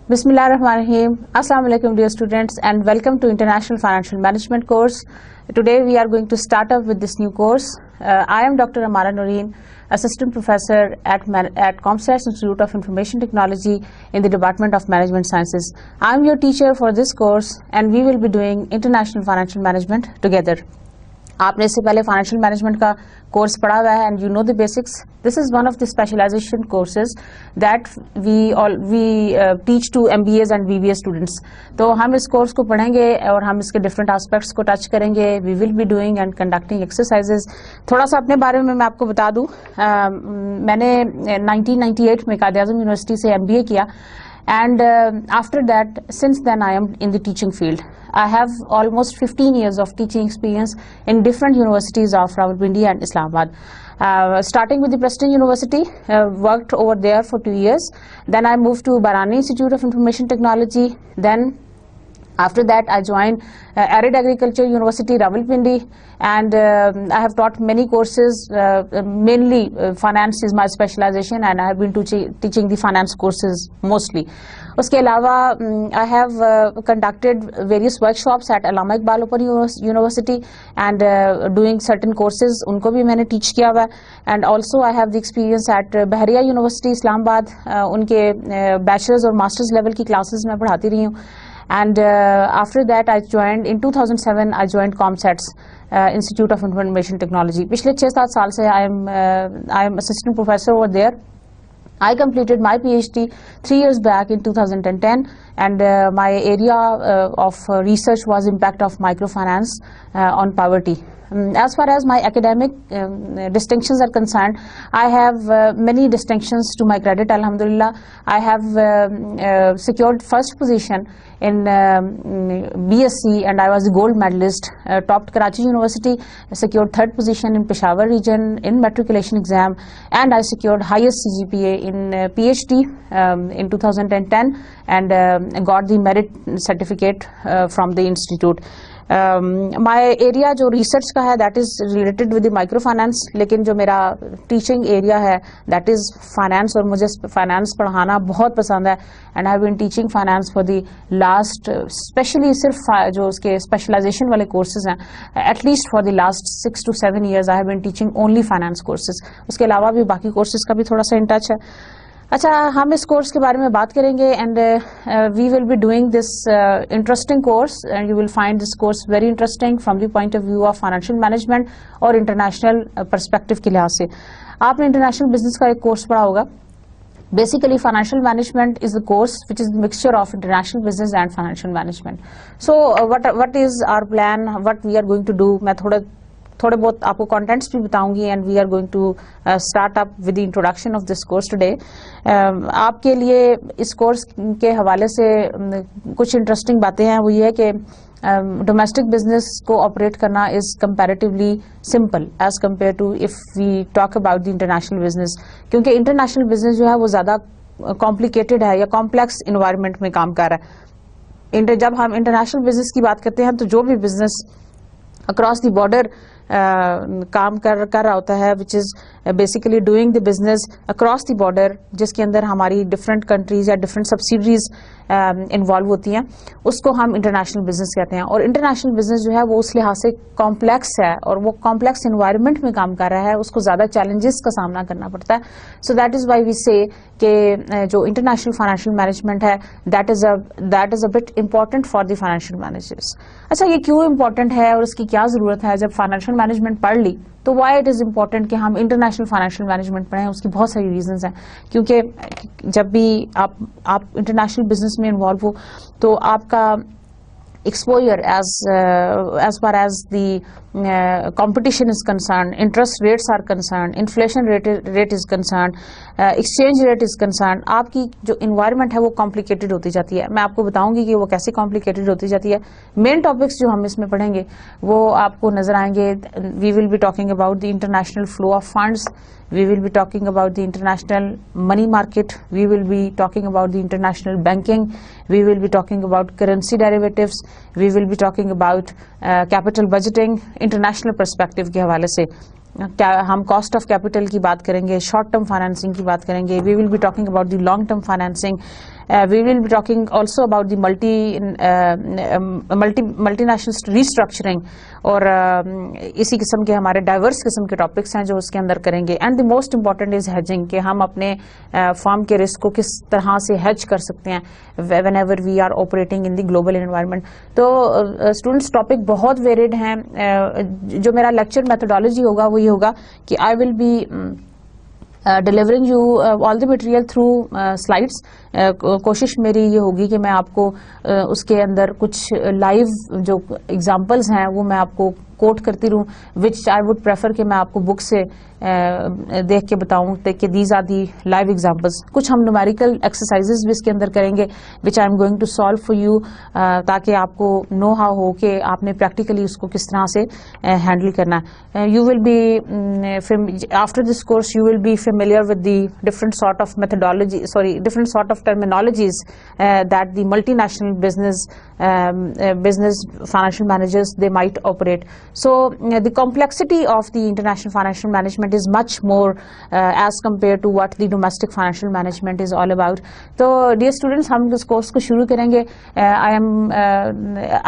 Bismillahirrahmanirrahim. Assalamu alaikum dear students and welcome to International Financial Management course. Today we are going to start up with this new course. I am Dr. Amara Noreen, Assistant Professor at ComStats Institute of Information Technology in the Department of Management Sciences. I am your teacher for this course and we will be doing International Financial Management together. आपने इससे पहले financial management का course पढ़ा हुआ है and you know the basics. This is one of the specialisation courses that we teach to MBAs and BBA students. तो हम इस कोर्स को पढ़ेंगे और हम इसके डिफरेंट एस्पेक्ट्स को टच करेंगे. We will be doing and conducting exercises. थोड़ा सा अपने बारे में मैं आपको बता दूं. मैंने 1998 में कायद-ए-आज़म यूनिवर्सिटी से MBA किया and after that since then I am in the teaching field. I have almost 15 years of teaching experience in different universities of Rawalpindi and Islamabad. Starting with the Preston University, worked over there for 2 years. Then I moved to Barani Institute of Information Technology. Then after that I joined Arid Agriculture University Rawalpindi and I have taught many courses. Mainly finance is my specialization and I have been teaching the finance courses mostly. उसके अलावा I have conducted various workshops at Allama Iqbal Open University and doing certain courses. उनको भी मैंने teach किया हुआ है. And also I have the experience at Bahariya University Islamabad. उनके bachelor's और master's level की classes मैं पढ़ाती रही हूँ. And after that I joined in 2007 I joined ComStats Institute of Information Technology. पिछले 6-7 साल से I am assistant professor over there. I completed my PhD 3 years back in 2010 and my area of research was impact of microfinance on poverty. As far as my academic distinctions are concerned, I have many distinctions to my credit, alhamdulillah. I have secured first position in BSc and I was a gold medalist. Topped Karachi University, secured third position in Peshawar region in matriculation exam, and I secured highest CGPA in PhD in 2010 and got the merit certificate from the institute. My area जो research का है that is related with the microfinance, लेकिन जो मेरा teaching area है that is finance और मुझे finance पढ़ाना बहुत पसंद है and I have been teaching finance for the last especially सिर्फ जो उसके specialization वाले courses हैं at least for the last 6 to 7 years I have been teaching only finance courses. उसके अलावा भी बाकी courses का भी थोड़ा सा in touch है. अच्छा, हम इस कोर्स के बारे में बात करेंगे and we will be doing this interesting course and you will find this course very interesting from the point of view of financial management और इंटरनेशनल पर्सपेक्टिव के लिहाज से. आपने इंटरनेशनल बिजनेस का एक कोर्स पढ़ा होगा. Basically, financial management is the course which is the mixture of international business and financial management. So, what is our plan? What we are going to do? मैं थोड़े बहुत आपको कंटेंट्स भी बताऊंगी and we are going to start up with the introduction of this course today. आपके लिए इस course के हवाले से कुछ इंटरेस्टिंग बातें हैं. वो ये है कि डोमेस्टिक बिजनेस को ऑपरेट करना is comparatively simple as compare to if we talk about the international business, क्योंकि इंटरनेशनल बिजनेस जो है वो ज़्यादा कॉम्प्लिकेटेड है या कॉम्प्लेक्स इन्वायरमेंट में काम कर रहा है. जब हम इंटरनेशनल बिजनेस की बात करते हैं तो जो भी बिजनेस अक्रॉस द बॉर्डर काम कर रहा होता है which is basically doing the business across the border, जिसके अंदर हमारी डिफरेंट कंट्रीज या डिफरेंट सब्सिडरीज इन्वॉल्व होती हैं, उसको हम इंटरनेशनल बिजनेस कहते हैं. और इंटरनेशनल बिजनेस जो है वो उस लिहाज से कॉम्प्लेक्स है और वो कॉम्प्लेक्स इन्वायरमेंट में काम कर रहा है, उसको ज़्यादा चैलेंजेस का सामना करना पड़ता है. So that is why we say कि जो इंटरनेशनल फाइनेंशियल मैनेजमेंट है that is a bit important for the financial managers. अच्छा, ये क्यों इम्पॉर्टेंट है और इसकी क्या ज़रूरत है? जब फाइनेंशियल मैनेजमेंट पढ़ ली तो वाई इट इज़ इम्पॉर्टेंट कि हम इंटरनेशनल फाइनेंशियल मैनेजमेंट पढ़ें? उसकी बहुत सारी रीजंस हैं. क्योंकि जब भी आप इंटरनेशनल बिजनेस में इन्वॉल्व हो तो आपका exposure as far as the competition is concerned, interest rates are concerned, inflation rate is concerned, exchange rate is concerned, आपकी जो environment है वो complicated होती जाती है. मैं आपको बताऊंगी कि वो कैसे complicated होती जाती है. Main topics जो हम इसमें पढ़ेंगे वो आपको नजर आएंगे. We will be talking about the international flow of funds. We will be talking about the international money market. We will be talking about the international banking. We will be talking about currency derivatives. We will be talking about capital budgeting. International perspective के हवाले से क्या हम cost of capital की बात करेंगे, short term financing की बात करेंगे. We will be talking about the long term financing. We will be talking also about the multinational restructuring और इसी किस्म के हमारे डाइवर्स किस्म के टॉपिक्स हैं जो उसके अंदर करेंगे. And the most important is hedging, कि हम अपने फर्म के रिस्क को किस तरह से हेज कर सकते हैं whenever we are operating in the global environment. तो स्टूडेंट्स टॉपिक बहुत वेरिड हैं. जो मेरा लेक्चर मेथोडोलॉजी होगा वो ये होगा कि आई will B delivering you all the material through slides. कोशिश मेरी ये होगी कि मैं आपको उसके अंदर कुछ लाइव जो एग्जांपल्स हैं वो मैं आपको कोट करती रहूँ, विच आई वुड प्रेफर कि मैं आपको बुक से देख के बताऊँ कि these are the live examples. कुछ हम न्यूमेरिकल एक्सरसाइजेज भी इसके अंदर करेंगे which I am going to solve for you, ताकि आपको नो हाउ हो कि आपने प्रैक्टिकली उसको किस तरह से हैंडल करना है. You will be after this course you will be familiar with the different sort of methodology different sort of terminologies that the multinational business financial managers they might operate. So the complexity of the international financial management is much more as compared to what the domestic financial management is all about. So dear students, हम इस course को शुरू करेंगे.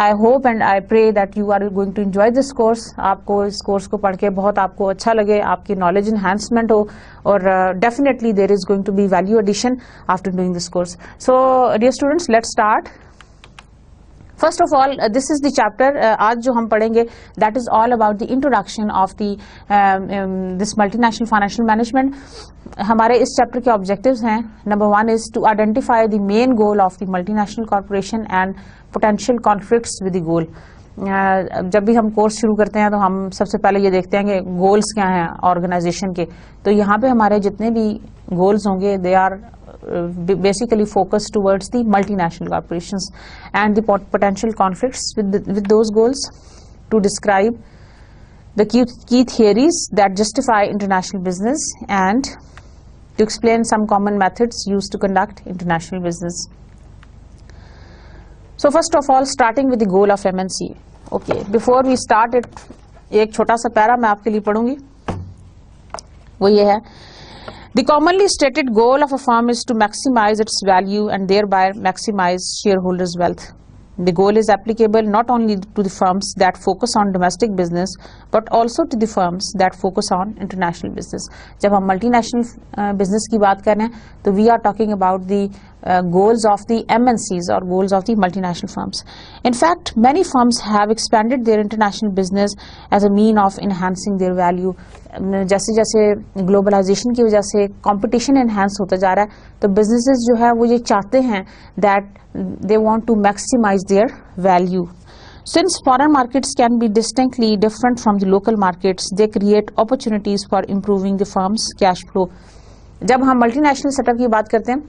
I hope and I pray that you are going to enjoy this course. आपको इस course को पढ़ के बहुत आपको अच्छा लगे, आपकी नॉलेज enhancement हो, और definitely there is going to be value addition after doing this course. So dear students, let's start. First of all, this is the chapter आज जो हम पढ़ेंगे that is all about the introduction of the this multinational financial management. हमारे इस chapter के objectives हैं. Number 1 is to identify the main goal of the multinational corporation and potential conflicts with the goal. जब भी हम course शुरू करते हैं तो हम सबसे पहले ये देखते हैं कि गोल्स क्या हैं ऑर्गेनाइजेशन के. तो यहाँ पे हमारे जितने भी गोल्स होंगे they are basically focused towards the multinational corporations and the potential conflicts with those goals, to describe the key theories that justify international business, and to explain some common methods used to conduct international business. So first of all, starting with the goal of MNC. Okay, before we start it, एक छोटा सा para मैं आपके लिए पढ़ूंगी. वो ये है: The commonly stated goal of a firm is to maximize its value and thereby maximize shareholders' wealth. The goal is applicable not only to the firms that focus on domestic business but also to the firms that focus on international business. जब हम multinational business की बात कर रहे हैं तो we are talking about the goals of the MNCs or goals of the multinational firms. In fact, many firms have expanded their international business as a mean of enhancing their value. जैसे जैसे globalisation की वजह से competition enhance होता जा रहा है तो बिजनेसेस जो है वो ये चाहते हैं that they want to maximise their value. Since foreign markets can be distinctly different from the local markets, they create opportunities for improving the firm's cash flow. जब हम मल्टीनेशनल सेटअप की बात करते हैं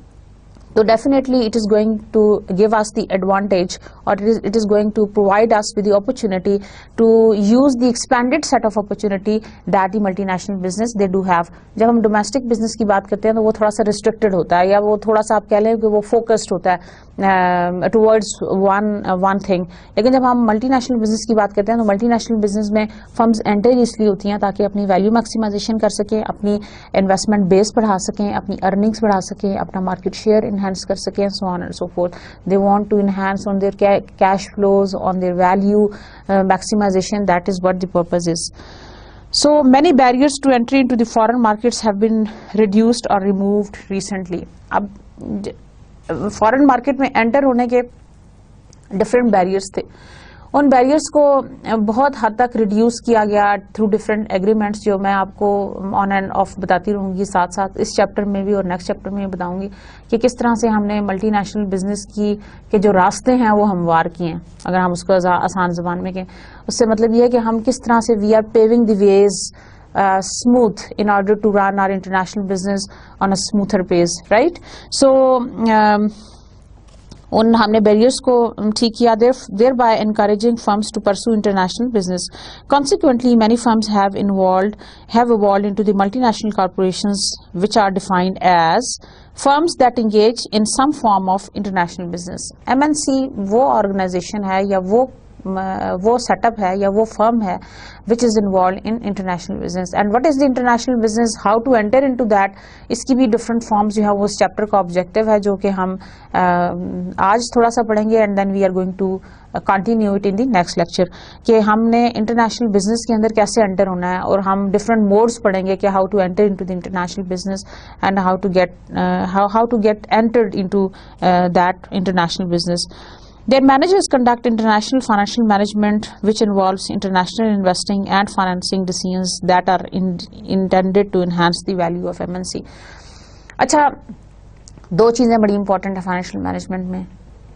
तो definitely it is going to give us the advantage, or it is going to provide us with the opportunity to use the expanded set of opportunity that the multinational business they do have. जब हम domestic business की बात करते हैं तो वो थोड़ा सा restricted होता है, या वो थोड़ा सा आप कह लें कि वो focused होता है towards one thing. लेकिन जब हम multinational business की बात करते हैं तो multinational business में firms enter इसलिए होती हैं ताकि अपनी value maximization कर सकें, अपनी investment base बढ़ा सकें, अपनी earnings बढ़ा सकें, अपना market share enhance कर सकें, so on and so forth. They want to enhance on their cash flows, on their value maximization. That is what the purpose is. So many barriers to entry into the foreign markets have been reduced or removed recently. अब foreign market में enter होने के different barriers थे, उन barriers को बहुत हद तक रिड्यूस किया गया थ्रू डिफरेंट एग्रीमेंट्स, जो मैं आपको ऑन एंड ऑफ बताती रहूँगी, साथ साथ इस चैप्टर में भी और नेक्स्ट चैप्टर में भी बताऊँगी कि किस तरह से हमने मल्टीनेशनल बिजनेस की के जो रास्ते हैं वो हमवार किए हैं। अगर हम उसको आसान ज़बान में कहें, उससे मतलब ये है कि हम किस तरह से we are paving the ways smooth in order to run our international business on a smoother pace, right? So उन हमने बैरियर्स को ठीक किया, thereby encouraging firms to pursue international business. Consequently, many firms have evolved into the multinational corporations, which are defined as firms that engage in some form of international business. MNC वो organization है या वो setup है या वो firm है which is involve in international business. And what is the international business, how to enter into that, इसकी भी डिफरेंट फॉर्म्स जो है वो इस चैप्टर का ऑब्जेक्टिव है, जो कि हम आज थोड़ा सा पढ़ेंगे and then we are going to continue it in the next lecture, कि हमने इंटरनेशनल बिजनेस के अंदर कैसे एंटर होना है, और हम डिफरेंट मोड्स पढ़ेंगे कि how to enter into the international business and how to get entered into that international business. Their managers conduct international financial management, which involves international investing and financing decisions that are intended to enhance the value of MNC. अच्छा, दो चीज़ें बड़ी important है financial management में,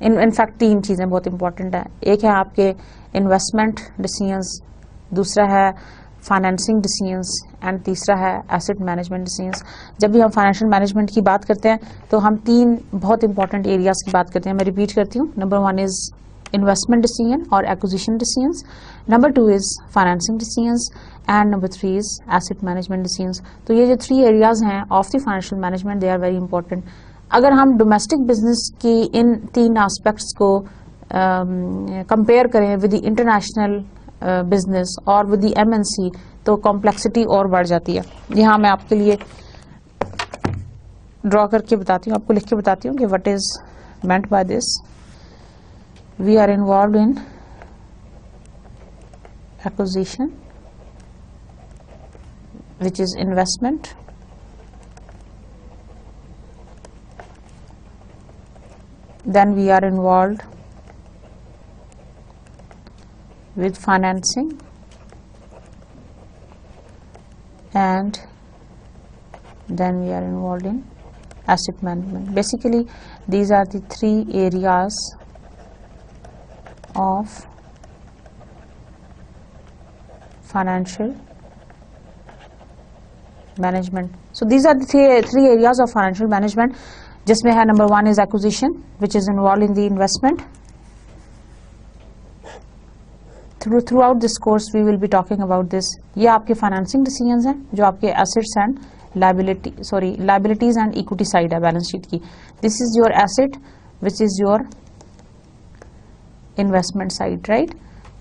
in fact तीन चीज़ें बहुत important है. एक है आपके इन्वेस्टमेंट डिसीजंस, दूसरा है फाइनेंसिंग डिसीजंस एंड तीसरा है एसेट मैनेजमेंट डिसीजंस. जब भी हम फाइनेंशियल मैनेजमेंट की बात करते हैं तो हम तीन बहुत इंपॉर्टेंट एरियाज की बात करते हैं. मैं रिपीट करती हूँ. नंबर 1 इज इन्वेस्टमेंट डिसीजन और acquisition decisions, number 2 is financing decisions and number 3 is asset management decisions. तो ये जो 3 एरियाज हैं of the financial management, they are very important. अगर हम डोमेस्टिक बिजनेस की इन तीन एस्पेक्ट्स को कंपेयर करें विद द इंटरनेशनल बिजनेस और विद द MNC, तो कॉम्प्लेक्सिटी और बढ़ जाती है. यहाँ मैं आपके लिए ड्रॉ करके बताती हूँ, आपको लिख के बताती हूँ कि what is meant by this. We are involve in acquisition which is investment, then we are involved with financing, and then we are involved in asset management. Basically, these are the 3 areas of financial management. So these are the three areas of financial management, जिसमें है number 1 is acquisition which is involve in the investment. Throughout this course we will be talking about this. ये आपके financing decisions हैं जो आपके assets and liabilities and equity side है balance sheet की. This is your asset which is your investment side, right.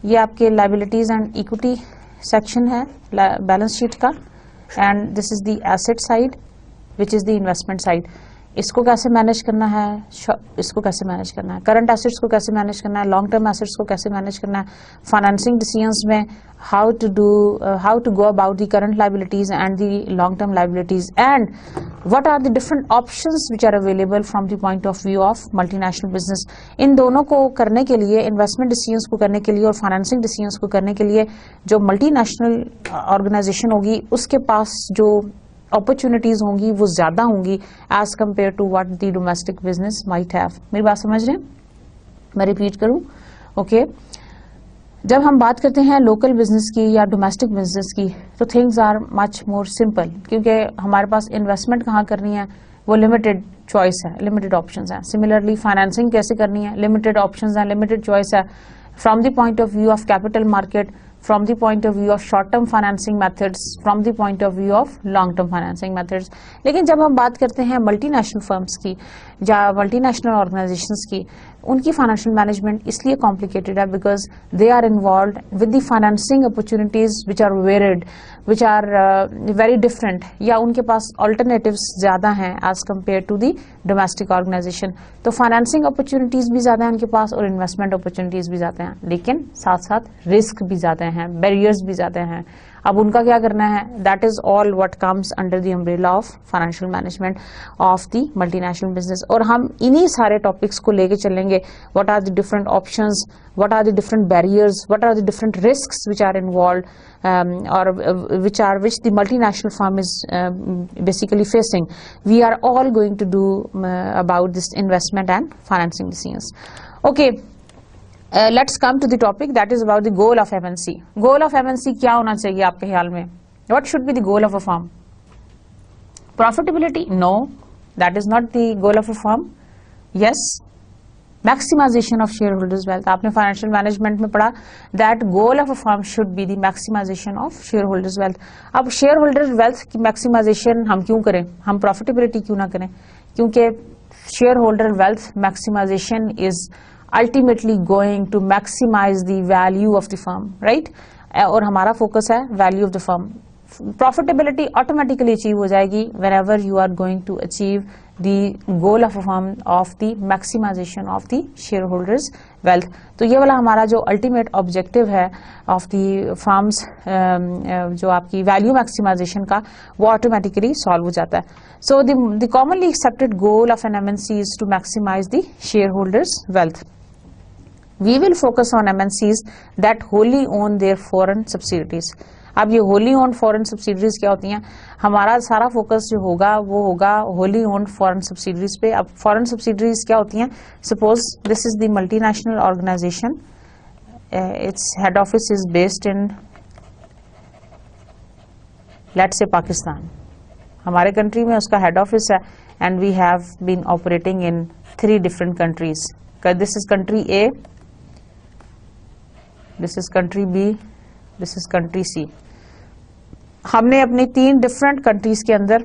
ये आपके liabilities and equity section है बैलेंस शीट का, and this is the asset side which is the investment side. इसको कैसे manage करना है, इसको कैसे मैनेज करना है, करंट एसेट्स को कैसे मैनेज करना है, लॉन्ग टर्म एसेट्स को कैसे मैनेज करना है, फाइनेंसिंग डिसीजंस में how to go about the current liabilities and the long term liabilities, and what are the different options which are available from the point of view of multinational business. इन दोनों को करने के लिए, investment decisions को करने के लिए और फाइनेंसिंग डिसीजंस को करने के लिए, जो मल्टीनेशनल ऑर्गेनाइजेशन होगी उसके पास जो अपॉर्चुनिटीज होंगी वो ज्यादा होंगी as compare to what the domestic business might have. मेरी बात समझ रहे हैं? मैं रिपीट करूं, ओके. जब हम बात करते हैं लोकल बिजनेस की या डोमेस्टिक बिजनेस की, तो things are much more simple, क्योंकि हमारे पास इन्वेस्टमेंट कहाँ करनी है वो लिमिटेड चॉइस है, लिमिटेड ऑप्शंस हैं. सिमिलरली फाइनेंसिंग कैसे करनी है, लिमिटेड ऑप्शंस हैं, लिमिटेड चॉइस है. From the point of view of capital market, from the point of view of short term financing methods, from the point of view of long term financing methods. लेकिन जब हम बात करते हैं multinational firms की या multinational organisations की, उनकी फाइनेंशियल मैनेजमेंट इसलिए कॉम्प्लिकेटेड है because they are involve with the financing opportunities which are varied, which are very different, या उनके पास ऑल्टरनेटिव्स ज़्यादा हैं as compare to the domestic organisation. तो फाइनेंसिंग अपॉर्चुनिटीज़ भी ज़्यादा हैं उनके पास और इन्वेस्टमेंट अपॉर्चुनिटीज़ भी ज़्यादा हैं, लेकिन साथ साथ रिस्क भी ज़्यादा हैं, बैरियर्स भी ज़्यादा हैं. अब उनका क्या करना है, that is all what comes under the umbrella of financial management of the multinational business. और हम इन्हीं सारे टॉपिक्स को लेके चलेंगे, what are the different options, what are the different barriers, what are the different risks which are involved, or which the multinational firm is basically facing. We are all going to do about this investment and financing decisions. Okay, let's come to the topic, that is about the goal of MNC. Goal of MNC क्या होना चाहिए आपके ख्याल में? What should be the goal of a firm? Profitability? No, that is not the goal of a firm. Yes, maximisation of share holders wealth. आपने financial management में पढ़ा that goal of a firm should be the maximisation of share holders wealth. अब shareholders wealth की maximisation हम क्यों करें, हम profitability क्यों ना करें? क्योंकि share holder wealth maximisation is ultimately going to maximise the value of the firm, right? और हमारा फोकस है value of the firm. Profitability automatically achieve हो जाएगी whenever you are going to achieve the goal of a firm of the maximization of the shareholders wealth। तो ये वाला हमारा जो अल्टीमेट ऑब्जेक्टिव है ऑफ द फर्म्स, जो आपकी वैल्यू मैक्सिमाइजेशन का, वो ऑटोमेटिकली सॉल्व हो जाता है। So the commonly accepted goal of an MNC is to maximise the share holders wealth. We will focus on MNCs that wholly own their foreign subsidiaries। अब ये wholly owned foreign subsidiaries क्या होती हैं? हमारा सारा फोकस जो होगा वो होगा होली ओन्ड फॉरेन सब्सिडरीज पे। अब फॉरेन सब्सिडरीज क्या होती हैं? Suppose this is the multinational organisation, its head office is based in let's say Pakistan. हमारे कंट्री में उसका हेड ऑफिस है and we have been operating in 3 different countries. This is country A, this is country B, this is country C. हमने अपनी 3 different countries के अंदर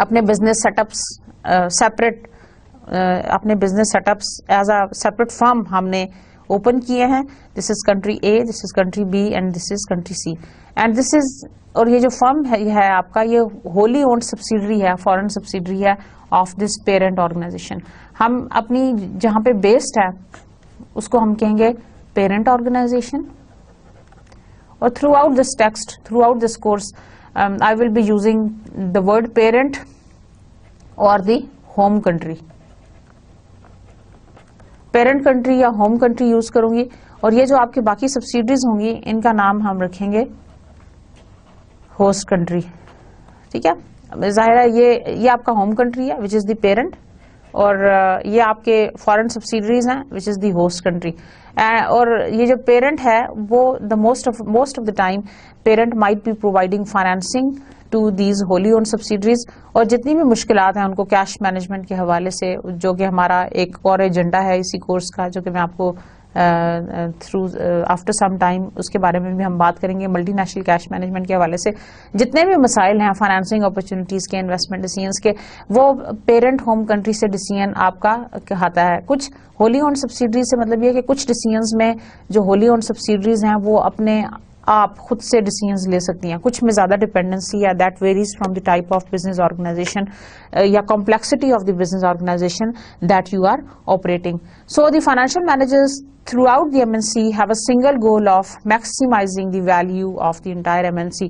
अपने business setups separate, अपने business setups as a separate firm हमने open किए हैं। This is country A, this is country B and this is country C. And this is, और ये जो फर्म है आपका, ये होली ओन्ड सब्सिडरी है, फॉरेन सब्सिडरी है ऑफ दिस पेरेंट ऑर्गेनाइजेशन। हम अपनी जहां पे बेस्ड है उसको हम कहेंगे पेरेंट ऑर्गेनाइजेशन। और throughout this text, throughout this course, I will be using the word parent or the home country। parent country या home country यूज करूंगी, और ये जो आपके बाकी सब्सिडरीज होंगी इनका नाम हम रखेंगे होस्ट कंट्री। ठीक है, जाहिर है ये आपका होम कंट्री है विच इज द पेरेंट, और ये आपके फॉरेन सब्सिडरीज हैं which is the host country. और ये जो पेरेंट है वो the most of the time parent might be providing financing to these wholly own subsidiaries. और जितनी भी मुश्किलात हैं उनको कैश मैनेजमेंट के हवाले से, जो कि हमारा एक और एजेंडा है इसी कोर्स का, जो कि मैं आपको थ्रू आफ्टर सम टाइम उसके बारे में भी हम बात करेंगे। मल्टीनेशनल कैश मैनेजमेंट के हवाले से जितने भी मसाइल हैं फाइनेंसिंग अपॉर्चुनिटीज के, इन्वेस्टमेंट डिसीजंस के, वो पेरेंट होम कंट्री से डिसीजन आपका कहता है। कुछ होली ओन सब्सिडरीज से मतलब ये है कि कुछ डिसीजंस में जो होली ओन सब्सिडरीज हैं वो अपने आप खुद से डिसीजंस ले सकती हैं। कुछ में ज्यादा डिपेंडेंसी है, that varies from the type of business organisation या complexity of the business organisation that you are operating. So the financial managers throughout the MNC have a single goal of maximizing the value of the entire MNC।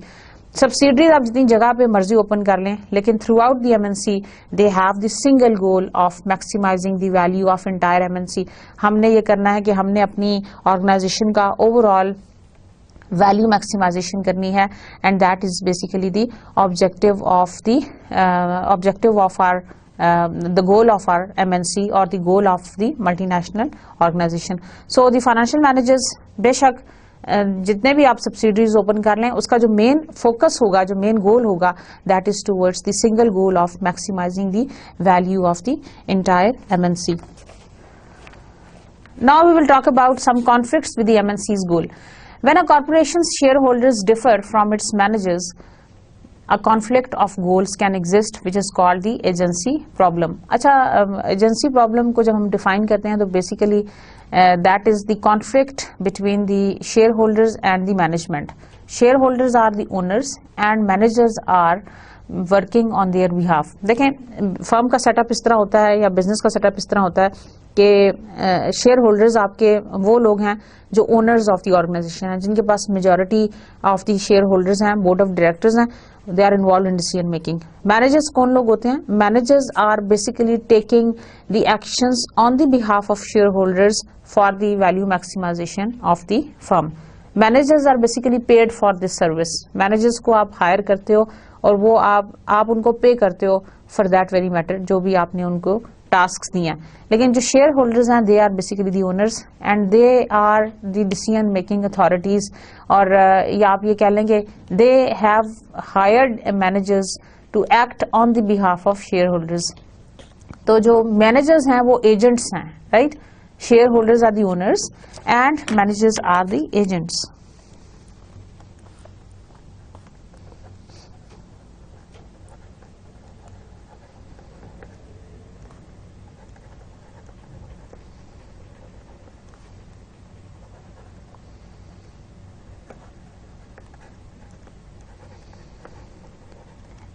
Subsidiaries आप जितनी जगह पे मर्जी open कर लें, लेकिन throughout the MNC they have the single goal of maximising the value of entire MNC। हमने ये करना है कि हमने अपनी ऑर्गेनाइजेशन का ओवरऑल वैल्यू मैक्सिमाइजेशन करनी है, and that is basically the objective of or the goal of our MNC or the goal of the multinational organization। So the financial managers बेशक जितने भी आप सब्सिडरीज ओपन कर लें, उसका जो मेन फोकस होगा, जो मेन गोल होगा, that is towards the single goal of maximising the value of the entire MNC। Now we will talk about some conflicts with the MNC's goal। When a corporation's shareholders differ from its managers, a conflict of goals can exist which is called the agency problem। अच्छा, agency problem को जब हम define करते हैं तो basically that is the conflict between the share holders and the management. Shareholders are the owners and managers are working on their behalf. देखें, firm का setup इस तरह होता है या बिजनेस का सेटअप इस तरह होता है कि शेयर होल्डर्स आपके वो लोग हैं जो ओनर्स ऑफ द ऑर्गेनाइजेशन हैं, जिनके पास majority of the share holders हैं, बोर्ड ऑफ डायरेक्टर्स हैं, they are involve in decision making. Managers कौन लोग होते हैं? Managers are basically taking the actions on the behalf of share holders for the value maximisation of the firm. Managers are basically paid for this service. Managers को आप higher करते हो और वो आप उनको पे करते हो फॉर दैट वेरी मैटर, जो भी आपने उनको टास्क दिए हैं। लेकिन जो शेयर होल्डर्स हैं, they are basically the owners and they are the decision making authorities, और या आप ये कह लेंगे they have hired managers to act on the behalf of share holders. तो जो मैनेजर्स हैं वो एजेंट्स हैं, right? Shareholders are the owners and managers are the agents.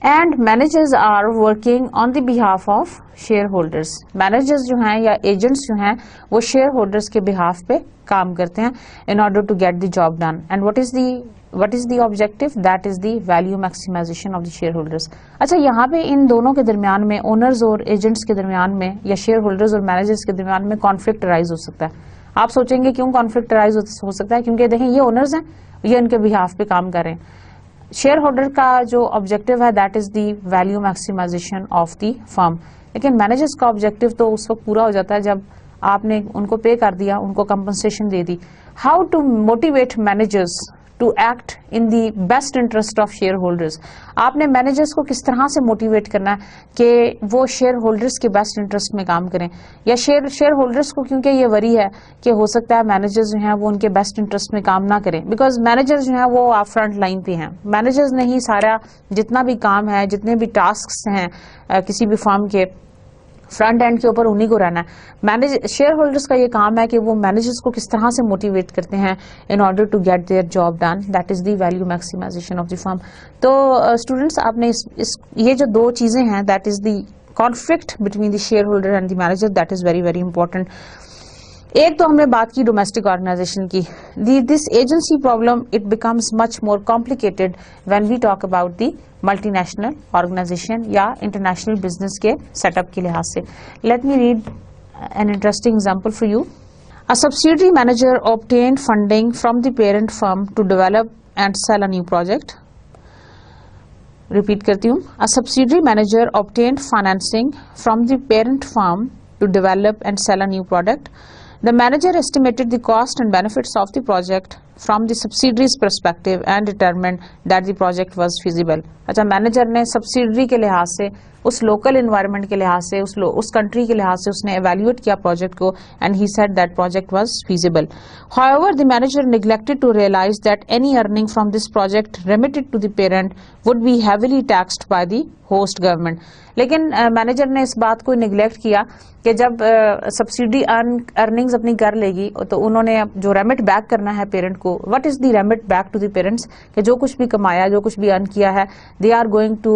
And managers are working on the behalf of share holders. Managers जो हैं या agents जो हैं वो शेयर होल्डर्स के बिहाफ पे काम करते हैं in order to get the job done. And what is the objective? That is the value maximisation of the share holders. अच्छा, यहाँ पे इन दोनों के दरमियान में, ओनर्स और एजेंट्स के दरमियान में या शेयर होल्डर्स और मैनेजर्स के दरमियान में कॉन्फ्लिक्ट अराइज हो सकता है। आप सोचेंगे क्यों कॉन्फ्लिक्ट अराइज हो सकता है? क्योंकि देखें, ये ओनर्स हैं, ये इनके बिहाफ पे काम कर रहे हैं। शेयर होल्डर का जो ऑब्जेक्टिव है that is the value maximisation of the firm, लेकिन मैनेजर्स का ऑब्जेक्टिव तो उस वक्त पूरा हो जाता है जब आपने उनको पे कर दिया, उनको कंपनसेशन दे दी। How to motivate managers to act in the best interest of share holders? आपने मैनेजर्स को किस तरह से मोटिवेट करना है कि वो शेयर होल्डर्स के बेस्ट इंटरेस्ट में काम करें, या शेयर होल्डर्स को, क्योंकि ये वरी है कि हो सकता है मैनेजर्स जो हैं वो उनके बेस्ट इंटरेस्ट में काम ना करें, बिकॉज मैनेजर्स जो हैं वो आप फ्रंट लाइन पे हैं। मैनेजर्स ने ही सारा जितना भी काम है, जितने भी टास्क हैं किसी भी फर्म के फ्रंट एंड के ऊपर, उन्हीं को रहना है। शेयर होल्डर्स का ये काम है कि वो मैनेजर्स को किस तरह से मोटिवेट करते हैं in order to get their job done, that is the value maximisation of the firm. तो स्टूडेंट्स, आपने ये जो दो चीजें हैं, that is the conflict between the share holder and the manager, that is very very important. एक तो हमने बात की डोमेस्टिक ऑर्गेनाइजेशन की। This agency problem it becomes much more complicated when we talk about the multinational organisation या international business के setup के लिहाज से। Let me read an interesting example for you. A subsidiary manager obtained funding from the parent firm to develop and sell a new project. Repeat करती हूँ। A subsidiary manager obtained financing from the parent firm to develop and sell a new product. The manager estimated the cost and benefits of the project from the subsidiary's perspective and determined that the project was feasible. अच्छा, manager ने subsidiary के लिहाज से, उस local environment के लिहाज से, उस कंट्री के लिहाज से उसने एवेल्युएट किया प्रोजेक्ट को, and he said that project was feasible. However the manager neglected to realise that any earning from this project remitted to the parent would be heavily taxed by the host government. लेकिन manager ने इस बात को neglect किया कि जब subsidy earnings अपनी कर लेगी तो उन्होंने जो रेमिट बैक करना है पेरेंट को, what is the remit back to the parents, कि जो कुछ भी कमाया, जो कुछ भी अर्न किया है, they are going to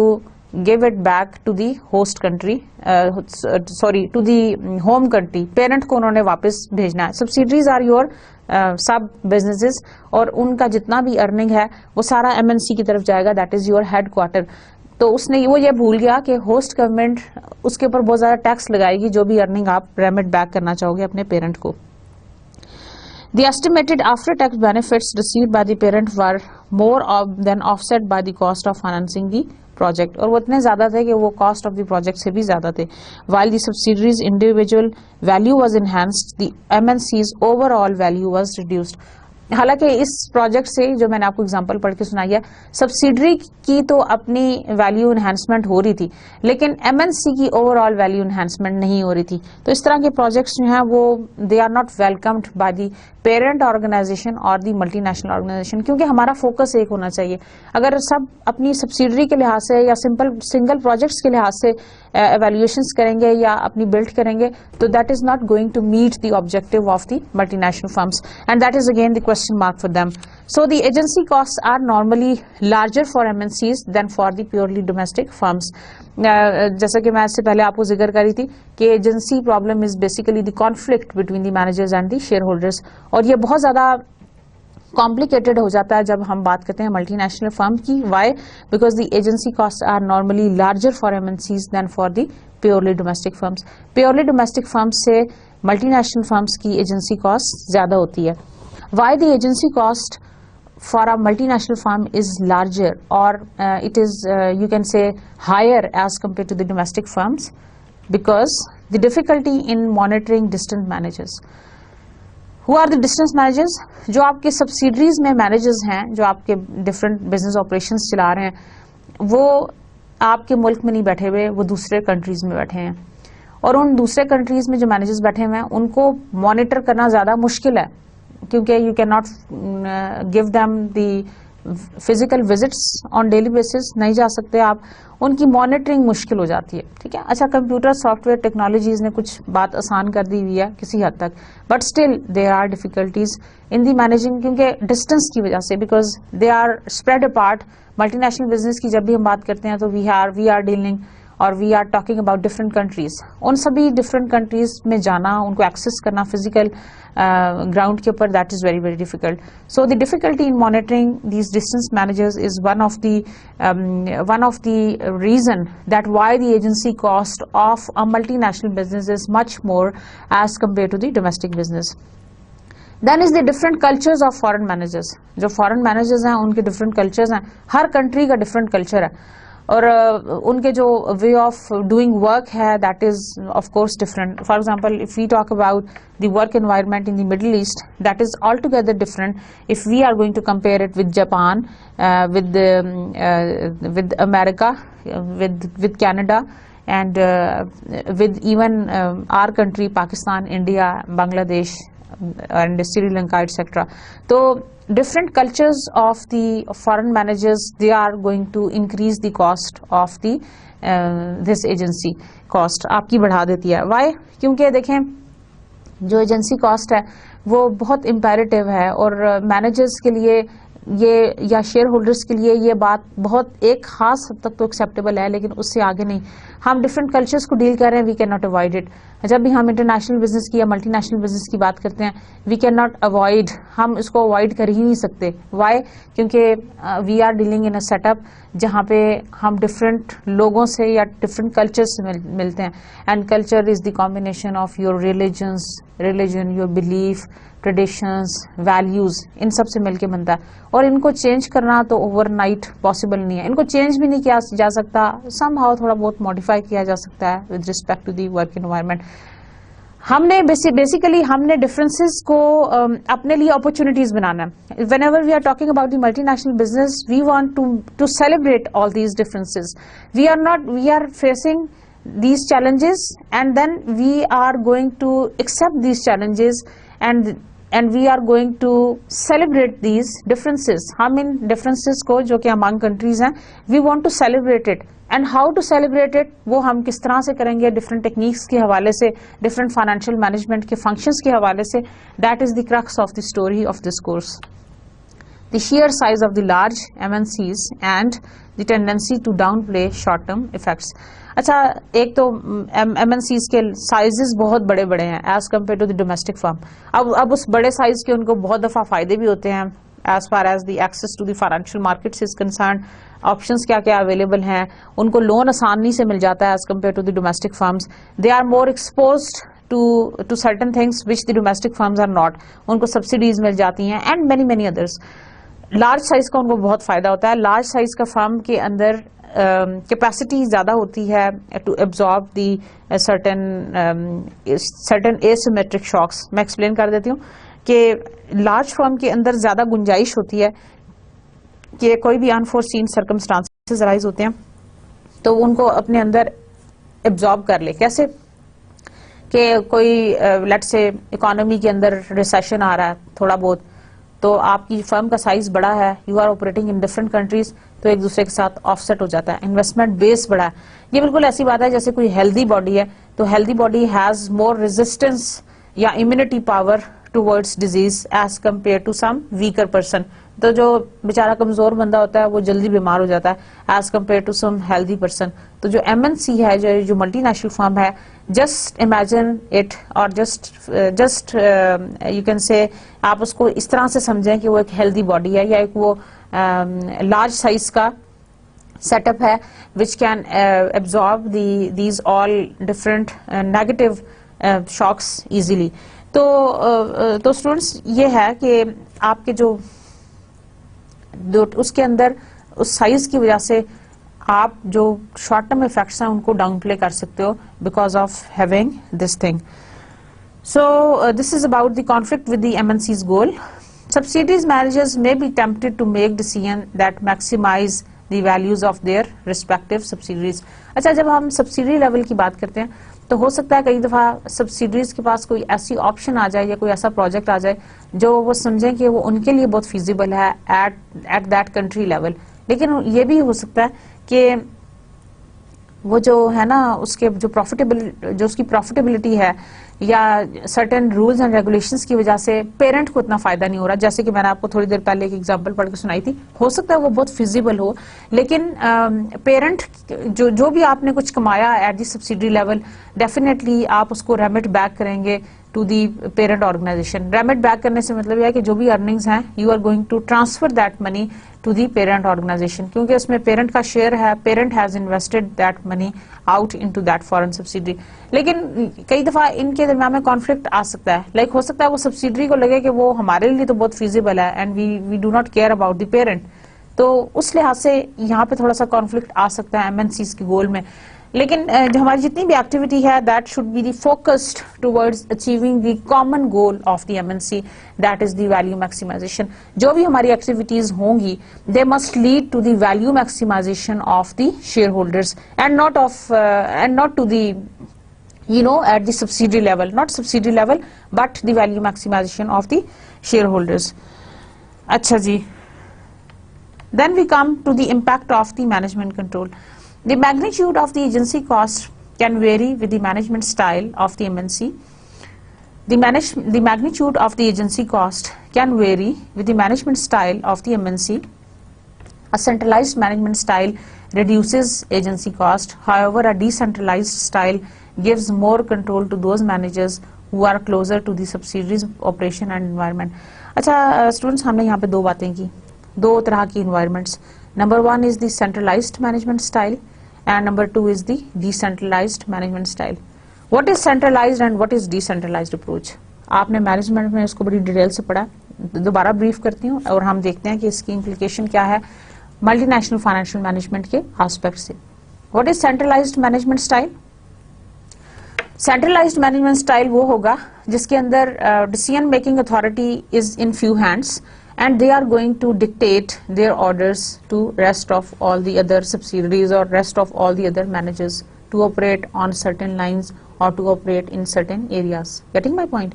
give it back to the host country, sorry to the home country. Parent को उन्होंने वापस भेजना है। Subsidiaries are your sub businesses, और उनका जितना भी अर्निंग है वो सारा एमएनसी की तरफ जाएगा, दैट इज योर हेडक्वार्टर। तो उसने वो ये भूल गया कि होस्ट गवर्नमेंट उसके ऊपर बहुत ज्यादा टैक्स लगाएगी जो भी अर्निंग आप रेमिट बैक करना चाहोगे अपने पेरेंट को। The estimated after-tax benefits received by the parent were more than offset by the cost of financing the project, और वो इतने ज्यादा थे कि वो कॉस्ट ऑफ द प्रोजेक्ट से भी ज्यादा थे। While the subsidiaries' individual value was enhanced, the MNC's overall value was reduced. हालांकि इस प्रोजेक्ट से, जो मैंने आपको एग्जांपल पढ़ के सुनाई है, सब्सिडरी की तो अपनी वैल्यू एनहांसमेंट हो रही थी, लेकिन एमएनसी की ओवरऑल वैल्यू एनहांसमेंट नहीं हो रही थी। तो इस तरह के प्रोजेक्ट्स जो हैं वो they are not welcomed by the parent organisation और दी मल्टीनेशनल ऑर्गेनाइजेशन, क्योंकि हमारा फोकस एक होना चाहिए। अगर सब अपनी सब्सिडरी के लिहाज से या सिंगल प्रोजेक्ट्स के लिहाज से एवेल्युएशंस करेंगे या अपनी बिल्ड करेंगे, तो that is not going to meet the objective of the multinational firms, and that is again the question mark for them. So the agency costs are normally larger for MNCs than for the purely domestic firms. जैसा कि मैं इससे पहले आपको जिक्र करी थी कि agency problem is basically the conflict between the managers and the share holders, और ये बहुत ज़्यादा कॉम्प्लिकेटेड हो जाता है जब हम बात करते हैं मल्टीनेशनल फर्म की. Why? Because the agency cost are normally larger for MNCs than for the purely domestic firms. Purely domestic firms से मल्टीनेशनल फर्म्स की एजेंसी कॉस्ट ज़्यादा होती है. Why the agency cost for a multinational firm is larger, or it is you can say higher as compared to the domestic firms, because the difficulty in monitoring distant managers. Who are the distant managers? जो आपके subsidiaries में managers हैं, जो आपके different business operations चला रहे हैं, वो आपके मुल्क में नहीं बैठे हुए, वो दूसरे countries में बैठे हैं, और उन दूसरे countries में जो managers बैठे हुए हैं उनको monitor करना ज़्यादा मुश्किल है, क्योंकि you can not give them the physical visits on daily basis, नहीं जा सकते आप, उनकी मॉनिटरिंग मुश्किल हो जाती है. ठीक है. अच्छा, कंप्यूटर सॉफ्टवेयर टेक्नोलॉजीज ने कुछ बात आसान कर दी हुई है किसी हद तक, but still there are difficulties in the managing, क्योंकि डिस्टेंस की वजह से, because they are spread apart. Multinational business की जब भी हम बात करते हैं तो वी आर डीलिंग और we are talking about different countries. उन सभी डिफरेंट कंट्रीज में जाना, उनको एक्सेस करना फिजिकल ग्राउंड के ऊपर, that is very very difficult. So the difficulty in monitoring these distance managers is one of the reason that why the agency cost of a multinational business is much more as compare to the domestic business. Then is the different cultures of foreign managers. जो foreign managers हैं उनके different cultures हैं, हर country का different culture है, और उनके जो वे ऑफ डूइंग वर्क है that is of course different. For example, if we talk about the work environment in the Middle East, that is altogether different if we are going to compare it with Japan, with America, with Canada, and with even our country Pakistan, India, Bangladesh and Sri Lanka, etc. So different cultures of the foreign managers, they are going to increase the cost of the this agency cost, आपकी बढ़ा देती है. Why? क्योंकि देखें जो agency cost है वो बहुत इम्पेरेटिव है, और मैनेजर्स के लिए ये या शेयर होल्डर्स के लिए ये बात बहुत एक खास हद तक तो एक्सेप्टेबल है, लेकिन उससे आगे नहीं. हम डिफरेंट कल्चर्स को डील कर रहे हैं, we can not avoid it. जब भी हम इंटरनेशनल बिजनेस की या मल्टीनेशनल बिजनेस की बात करते हैं, वी कैन नॉट अवॉइड, हम इसको अवॉइड कर ही नहीं सकते. वाई? क्योंकि we are dealing in a setup जहाँ पे हम डिफरेंट लोगों से या डिफरेंट कल्चर से मिलते हैं, and culture is the combination of your religion, your belief, traditions, values, इन सब से मिलके बनता है, और इनको चेंज करना तो ओवरनाइट पॉसिबल नहीं है. इनको चेंज भी नहीं किया जा सकता, समहाउ थोड़ा बहुत मॉडिफाई किया जा सकता है with respect to the work environment. हमने बेसिकली हमने डिफरेंसेस को अपने लिए अपॉर्चुनिटीज बनाना है. Whenever we are talking about the multinational business, we want to celebrate all these differences. We are facing these challenges, and then we are going to accept these challenges, and we are going to celebrate these differences. हम इन differences को जो कि among countries हैं, we want to celebrate it, and how to celebrate it, वो हम किस तरह से करेंगे, different techniques के हवाले से, different financial management के functions के हवाले से, that is the crux of the story of this course. The sheer size of the large MNCs and the tendency to downplay short-term effects. अच्छा, एक तो MNCs के साइजेस बहुत बड़े बड़े हैं as compare to the domestic firm. अब उस बड़े साइज के उनको बहुत दफ़ा फ़ायदे भी होते हैं as far as the access to the financial markets is concern. Options क्या क्या अवेलेबल हैं, उनको लोन आसानी से मिल जाता है as compare to the domestic firms. They are more exposed to certain things which the domestic firms are not. उनको सब्सिडीज मिल जाती हैं and many many others. Large size का उनको बहुत फायदा होता है. लार्ज साइज का फर्म के अंदर कैपेसिटी ज़्यादा होती है to absorb the certain asymmetric shocks. मैं एक्सप्लेन कर देती हूँ कि लार्ज फर्म के अंदर ज़्यादा गुंजाइश होती है कि कोई भी अनफोर्सीन सर्कमस्टांसेस अराइज होते हैं तो उनको अपने अंदर एब्जॉर्ब कर ले. कैसे? कि कोई लेट्स से इकोनॉमी के अंदर रिसेशन आ रहा है थोड़ा बहुत, तो आपकी फर्म का साइज बड़ा है, you are operating in different countries, तो एक दूसरे के साथ ऑफसेट हो जाता है. इन्वेस्टमेंट बेस बड़ा है. ये बिल्कुल ऐसी बात है जैसे कोई हेल्दी बॉडी है, तो healthy body has more resistance या immunity power towards disease as compared to some weaker person. तो जो बेचारा कमजोर बंदा होता है वो जल्दी बीमार हो जाता है as compared to some healthy person. तो जो MNC है, जो मल्टीनेशनल फर्म है, just imagine it और just you can say, आप उसको इस तरह से समझें कि वो एक हेल्दी बॉडी है या एक वो लार्ज साइज का setup है which can absorb these all different negative shocks easily. तो स्टूडेंट्स ये है कि आपके जो उसके अंदर उस साइज की वजह से आप जो शॉर्ट टर्म इफेक्ट्स हैं उनको डाउन प्ले कर सकते हो because of having this thing. So this is about the conflict with the MNC's goal. Subsidiaries managers may be tempted to make decisions that maximize the values of their respective subsidiaries. अच्छा, जब हम subsidy level की बात करते हैं तो हो सकता है कई दफ़ा सब्सिडीज के पास कोई ऐसी ऑप्शन आ जाए या कोई ऐसा प्रोजेक्ट आ जाए जो वो समझें कि वो उनके लिए बहुत फिजिबल है एट दैट कंट्री लेवल. लेकिन ये भी हो सकता है कि वो जो है ना उसके जो उसकी प्रॉफिटेबिलिटी है या सर्टेन रूल्स एंड रेगुलेशंस की वजह से पेरेंट को इतना फायदा नहीं हो रहा. जैसे कि मैंने आपको थोड़ी देर पहले एक एग्जांपल पढ़ के सुनाई थी, हो सकता है वो बहुत फिजिबल हो, लेकिन पेरेंट जो भी आपने कुछ कमाया at the subsidy level, definitely आप उसको रेमिट बैक करेंगे to the parent organisation. Remit back करने से मतलब यह है कि जो भी अर्निंग्स हैं you are going to transfer that money to the parent organisation, क्योंकि उसमें पेरेंट का शेयर है, parent has invested that money out into that foreign subsidy. लेकिन कई दफा इनके दरमियान में कॉन्फ्लिक्ट आ सकता है. लाइक हो सकता है वो सब्सिडी को लगे कि वो हमारे लिए तो बहुत फिजिबल है and we do not care about the parent. तो उस लिहाज से यहाँ पे थोड़ा सा कॉन्फ्लिक्ट आ सकता है एमएनसीज के गोल में. लेकिन जो हमारी जितनी भी एक्टिविटी है that should be the focused towards achieving the common goal of the MNC, that is the value maximisation. जो भी हमारी एक्टिविटीज होंगी they must lead to the value maximisation of the share holders and not to the at the subsidiary level, not subsidiary level, but the value maximization of the shareholders. अच्छा जी. Then we come to the impact of the management control. The magnitude of the agency cost can vary with the management style of the MNC. The magnitude of the agency cost can vary with the management style of the MNC. A centralized management style reduces agency cost. However, a decentralized style gives more control to those managers who are closer to the subsidiaries operation and environment. अच्छा students, हमने यहाँ पे दो बातें की, दो तरह की environments. Number one is the centralized management style and number two is the decentralized management style. What is centralized and what is decentralized approach? आपने मैनेजमेंट में इसको बड़ी डिटेल से पढ़ा, दोबारा ब्रीफ करती हूँ और हम देखते हैं कि इसकी implication क्या है मल्टीनेशनल फाइनेंशियल मैनेजमेंट के एस्पेक्ट से. What is centralized management style? Centralised management style वो होगा जिसके अंदर decision making authority is in few hands and they are going to dictate their orders to rest of all the other subsidiaries और rest of all the other managers to operate on certain lines और to operate in certain areas. Getting my point?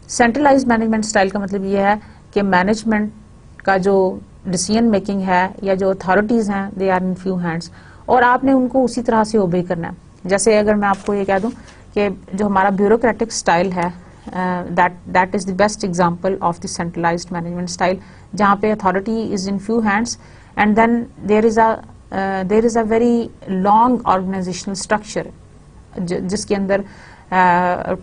Centralised management style का मतलब ये है कि management का जो decision making है या जो अथॉरिटीज हैं they are in few hands और आपने उनको उसी तरह से ओबे करना है. जैसे अगर मैं आपको ये कह दूं कि जो हमारा ब्यूरोक्रेटिक स्टाइल है that is the best example of the centralised management style, जहाँ पे authority is in few hands and then there is a very long organisational structure जिसके अंदर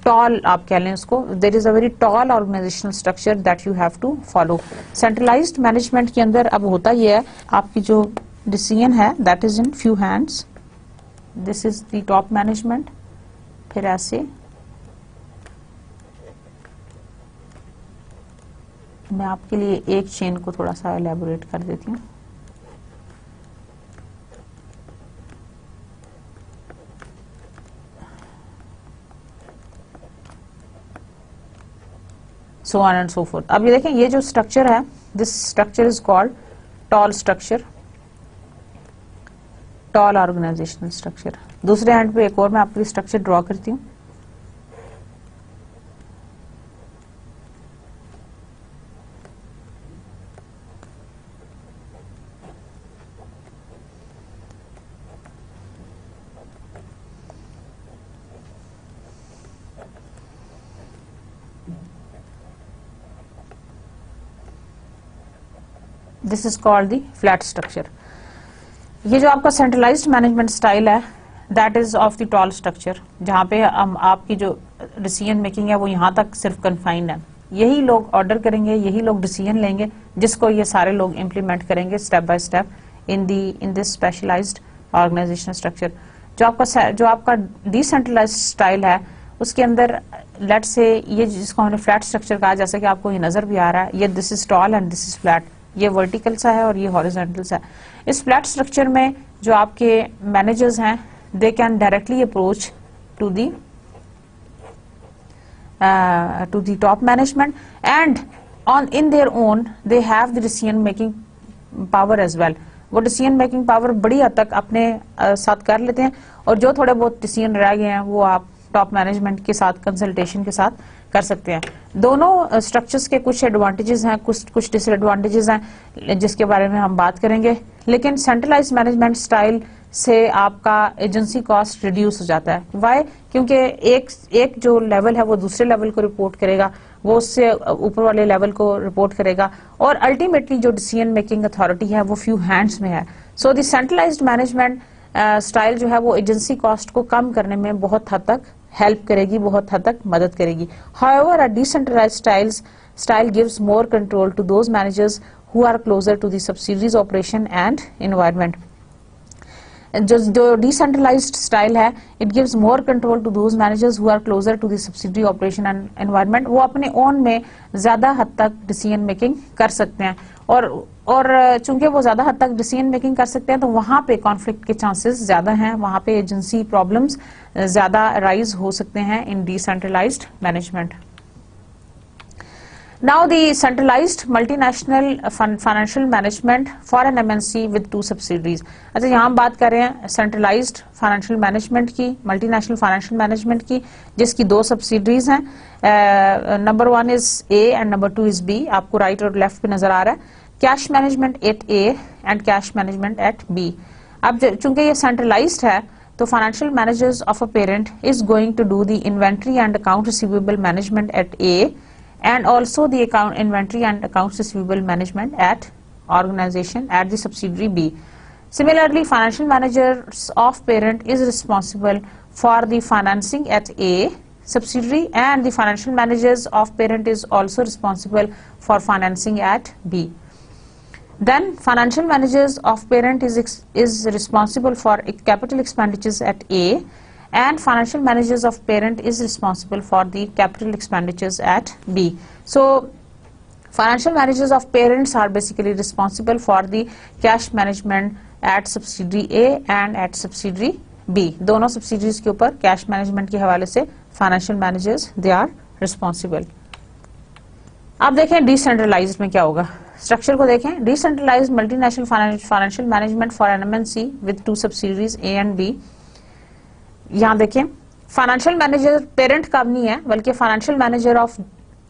टॉल आप कह लें उसको, there is a very tall organisational structure that you have to follow. Centralised management के अंदर अब होता ये है आपकी जो डिसीजन है that is in few hands, this is the top management. फिर ऐसे मैं आपके लिए एक चेन को थोड़ा सा एलैबोरेट कर देती हूँ. So on and so forth. अब ये देखें, ये जो स्ट्रक्चर है this structure is called tall structure, tall organisational structure. दूसरे हैंड पे एक और मैं आपके लिए स्ट्रक्चर ड्रॉ करती हूँ. This is called the flat structure. ये जो आपका सेंट्रलाइज्ड मैनेजमेंट स्टाइल है that is of the tall structure, जहाँ पे आपकी जो डिसीजन मेकिंग है वो यहाँ तक सिर्फ कन्फाइंड है। यही लोग ऑर्डर करेंगे, यही लोग डिसीजन लेंगे, जिसको ये सारे लोग इम्प्लीमेंट करेंगे step by step in this specialised organisational structure. जो आपका डिसेंट्रलाइज्ड स्टाइल है उसके अंदर लेट्स से ये जिसको हमने फ्लैट स्ट्रक्चर कहा, जैसे कि आपको ये नजर भी आ रहा है, ये this is tall and this is flat, ये वर्टिकल सा है और ये हॉरिजॉन्टल सा है। इस फ्लैट स्ट्रक्चर में जो आपके मैनेजर्स हैं they can directly approach to the top management and in their own they have the decision making power as well। वो decision making power बड़ी हद तक अपने साथ कर लेते हैं और जो थोड़े बहुत decision रह गए हैं वो आप टॉप मैनेजमेंट के साथ कंसल्टेशन के साथ कर सकते हैं। दोनों स्ट्रक्चर्स के कुछ एडवांटेजेस हैं, कुछ डिसएडवांटेजेस हैं जिसके बारे में हम बात करेंगे। लेकिन सेंट्रलाइज्ड मैनेजमेंट स्टाइल से आपका एजेंसी कॉस्ट रिड्यूस हो जाता है। वाई? क्योंकि एक जो लेवल है वो दूसरे लेवल को रिपोर्ट करेगा, वो उससे ऊपर वाले लेवल को रिपोर्ट करेगा और अल्टीमेटली जो डिसीजन मेकिंग अथॉरिटी है वो फ्यू हैंड्स में है। So the centralised management style जो है वो एजेंसी कॉस्ट को कम करने में बहुत हद तक हेल्प करेगी, बहुत हद तक मदद करेगी। However, a decentralized style gives more control to those managers who are closer to the subsidiaries operation and environment। जो डिसेंट्रलाइज्ड स्टाइल है it gives more control to those managers who are closer to the subsidy operation and environment. वो अपने own में ज्यादा हद तक decision making कर सकते हैं और चूंकि वो ज्यादा हद तक डिसीजन मेकिंग कर सकते हैं तो वहां पे कॉन्फ्लिक्ट के चांसेस ज्यादा हैं, वहां पे एजेंसी प्रॉब्लम्स ज्यादा राइज हो सकते हैं in decentralised management. Now the centralized multinational financial management for an MNC with 2 subsidiaries। अच्छा, यहाँ हम बात कर रहे हैं सेंट्रलाइज्ड फाइनेंशियल मैनेजमेंट की, मल्टीनेशनल फाइनेंशियल मैनेजमेंट की, जिसकी 2 सब्सिडरीज हैं। Number 1 is A and number 2 is B। आपको राइट और लेफ्ट पे नजर आ रहा है। Cash management at A and cash management at B। अब चूंकि ये सेंट्रलाइज्ड है तो financial managers of a parent is going to do the inventory and account receivable management at A and also the account inventory and accounts receivable management at organization at the subsidiary B. Similarly, financial managers of parent is responsible for the financing at A subsidiary and the financial managers of parent is also responsible for financing at B. Then financial managers of parent is responsible for capital expenditures at A and financial managers of parent is responsible for the capital expenditures at B. So financial managers of parents are basically responsible for the cash management at subsidiary A and at subsidiary B। दोनों subsidiaries के ऊपर cash management के हवाले से financial managers they are responsible। अब देखें decentralized में क्या होगा, स्ट्रक्चर को देखें। decentralized multinational financial management for an MNC with 2 subsidiaries A and B। यहाँ देखें, फाइनेंशियल मैनेजर पेरेंट का नहीं है बल्कि financial manager of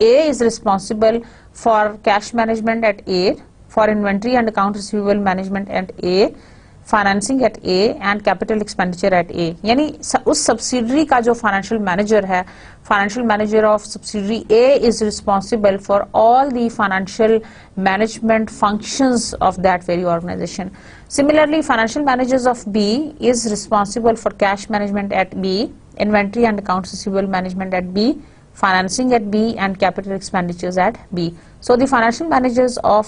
A is responsible for cash management at A, for inventory and account receivable management at A, financing at A and capital expenditure at A. यानी उस subsidiary का जो financial manager है, financial manager of subsidiary A is responsible for all the financial management functions of that very organisation. Similarly, financial managers of B is responsible for cash management at B, inventory and accounts receivable management at B, financing at B and capital expenditures at B. So the financial managers of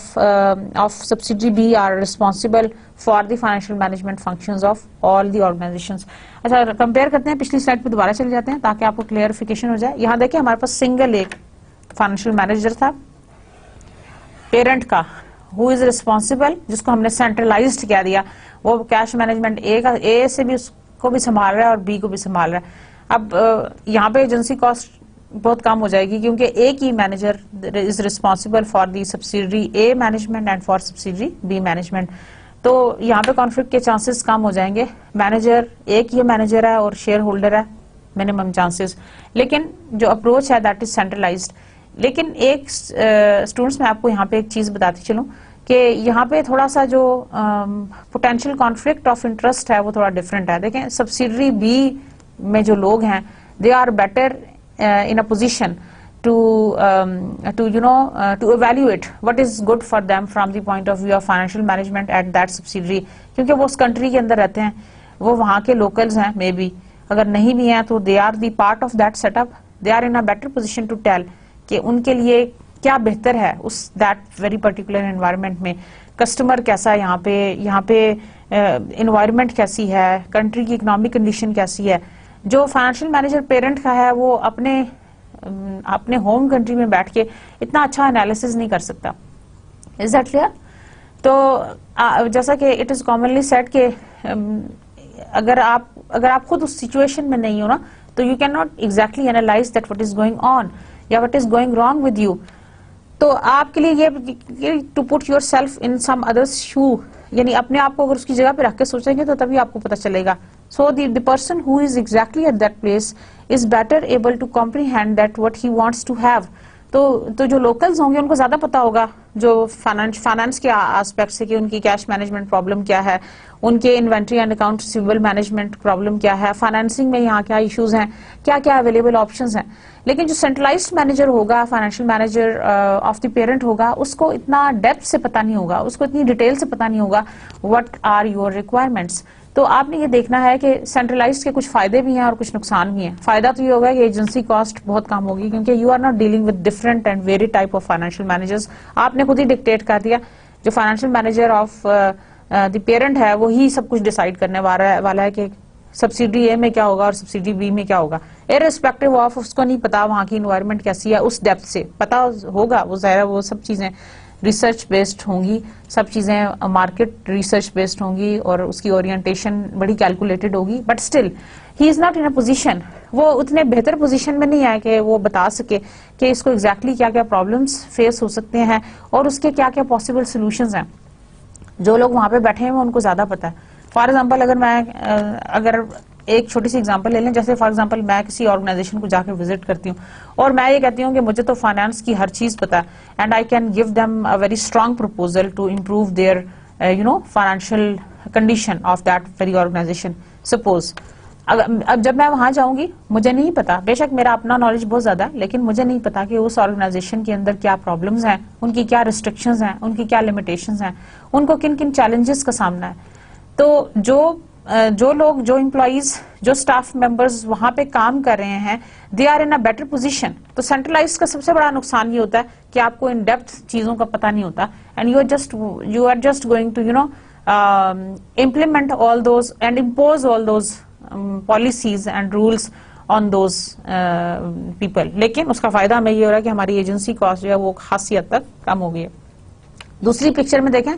subsidiary B are responsible for the financial management functions of all the organizations। अच्छा, compare करते हैं, पिछली slide पे दोबारा चले जाते हैं ताकि आपको क्लियरिफिकेशन हो जाए। यहाँ देखिए हमारे पास सिंगल एक फाइनेंशियल मैनेजर था पेरेंट का, हु इज रिस्पॉन्सिबल, जिसको हमने सेंट्रलाइज्ड कह दिया, वो कैश मैनेजमेंट ए से भी उसको भी संभाल रहा है और बी को भी संभाल रहा है। अब यहाँ पे एजेंसी कॉस्ट बहुत कम हो जाएगी क्योंकि एक ही manager is responsible for the subsidiary A management and for subsidiary B management. तो यहाँ पे कॉन्फ्लिक्ट के चांसेस कम हो जाएंगे। मैनेजर एक ही मैनेजर है और शेयर होल्डर है, मिनिमम चांसेस। लेकिन जो अप्रोच है दैट इज सेंट्रलाइज्ड। लेकिन एक स्टूडेंट्स मैं आपको यहाँ पे एक चीज बताती चलूं कि यहाँ पे थोड़ा सा जो पोटेंशियल कॉन्फ्लिक्ट ऑफ इंटरेस्ट है वो थोड़ा डिफरेंट है। देखें, सब्सिडरी बी में जो लोग हैं they are better in a position to evaluate what is good for them from the point of view of financial management at that subsidiary, क्योंकि वो उस कंट्री के अंदर रहते हैं, वो वहाँ के लोकल्स हैं, मे बी अगर नहीं भी हैं तो they are the part of that setup, they are in a better position to tell कि उनके लिए क्या बेहतर है उस दैट वेरी पर्टिकुलर एनवायरनमेंट में, कस्टमर कैसा है यहाँ पे एनवायरनमेंट कैसी है, कंट्री की इकोनॉमिक कंडीशन कैसी है। जो फाइनेंशियल मैनेजर पेरेंट का है वो अपने होम कंट्री में बैठ के इतना अच्छा एनालिसिस नहीं कर सकता। Is that clear? तो जैसा कि इट इज कॉमनली सेड कि अगर आप खुद उस सिचुएशन में नहीं हो ना, तो you can not exactly analyse that what is going on या what is going wrong with you. तो आपके लिए ये to put yourself in some others shoe, यानी अपने आप को अगर उसकी जगह पे रख के सोचेंगे तो तभी आपको पता चलेगा। So the person who is exactly at that place is better able to comprehend that what he wants to have. तो जो लोकल्स होंगे उनको ज्यादा पता होगा जो फाइनेंस के एस्पेक्ट से कि उनकी कैश मैनेजमेंट प्रॉब्लम क्या है, उनके inventory and account receivable management problem क्या है, फाइनेंसिंग में यहाँ क्या इश्यूज हैं, क्या क्या अवेलेबल ऑप्शंस हैं। लेकिन जो सेंट्रलाइज्ड मैनेजर होगा, financial manager of the parent होगा, उसको इतना डेप्थ से पता नहीं होगा, उसको इतनी डिटेल से पता नहीं होगा व्हाट आर योर रिक्वायरमेंट्स। तो आपने ये देखना है कि सेंट्रलाइज्ड के कुछ फायदे भी हैं और कुछ नुकसान भी हैं। फायदा तो ये होगा कि एजेंसी कॉस्ट बहुत कम होगी, क्योंकि you are not dealing with different and very type of financial managers. आपने खुद ही डिक्टेट कर दिया, जो financial manager of the parent है वो ही सब कुछ डिसाइड करने वाला है कि सब्सिडी ए में क्या होगा और सब्सिडी बी में क्या होगा, इररिस्पेक्टिव ऑफ उसको नहीं पता वहां की इन्वायरमेंट कैसी है। उस डेप्थ से पता होगा, वो ज़ाहिर है वो सब चीजें रिसर्च बेस्ड होंगी, सब चीजें मार्केट रिसर्च बेस्ड होंगी और उसकी ओरिएंटेशन बड़ी कैलकुलेटेड होगी। But still he is not in a position, वो उतने बेहतर पोजीशन में नहीं है कि वो बता सके कि इसको एग्जैक्टली क्या क्या प्रॉब्लम्स फेस हो सकते हैं और उसके क्या क्या पॉसिबल सोल्यूशंस हैं। जो लोग वहां पे बैठे हैं उनको ज्यादा पता है। फॉर एग्जाम्पल अगर एक छोटी सी एग्जांपल ले लें, जैसे फॉर एग्जांपल मैं किसी ऑर्गेनाइजेशन को जाकर विजिट करती हूँ और मैं ये कहती हूँ कि मुझे तो फाइनेंस की हर चीज पता है and I can give them a very strong proposal to improve their financial condition of that very organisation. Suppose अब जब मैं वहां जाऊंगी, मुझे नहीं पता, बेशक मेरा अपना नॉलेज बहुत ज्यादा है, लेकिन मुझे नहीं पता कि उस ऑर्गेनाइजेशन के अंदर क्या प्रॉब्लम्स हैं, उनकी क्या रिस्ट्रिक्शंस हैं, उनकी क्या लिमिटेशंस हैं, उनको किन किन चैलेंजेस का सामना है। तो जो लोग, जो एम्प्लॉइज, जो स्टाफ मेंबर्स वहां पे काम कर रहे हैं, they are in a better position. तो सेंट्रलाइज का सबसे बड़ा नुकसान ये होता है कि आपको इन डेप्थ चीजों का पता नहीं होता and you are just going to implement all those and impose all those policies and rules on those people. लेकिन उसका फायदा हमें ये हो रहा है कि हमारी एजेंसी कॉस्ट जो है वो खासी हद तक कम हो गई है। दूसरी पिक्चर में देखें,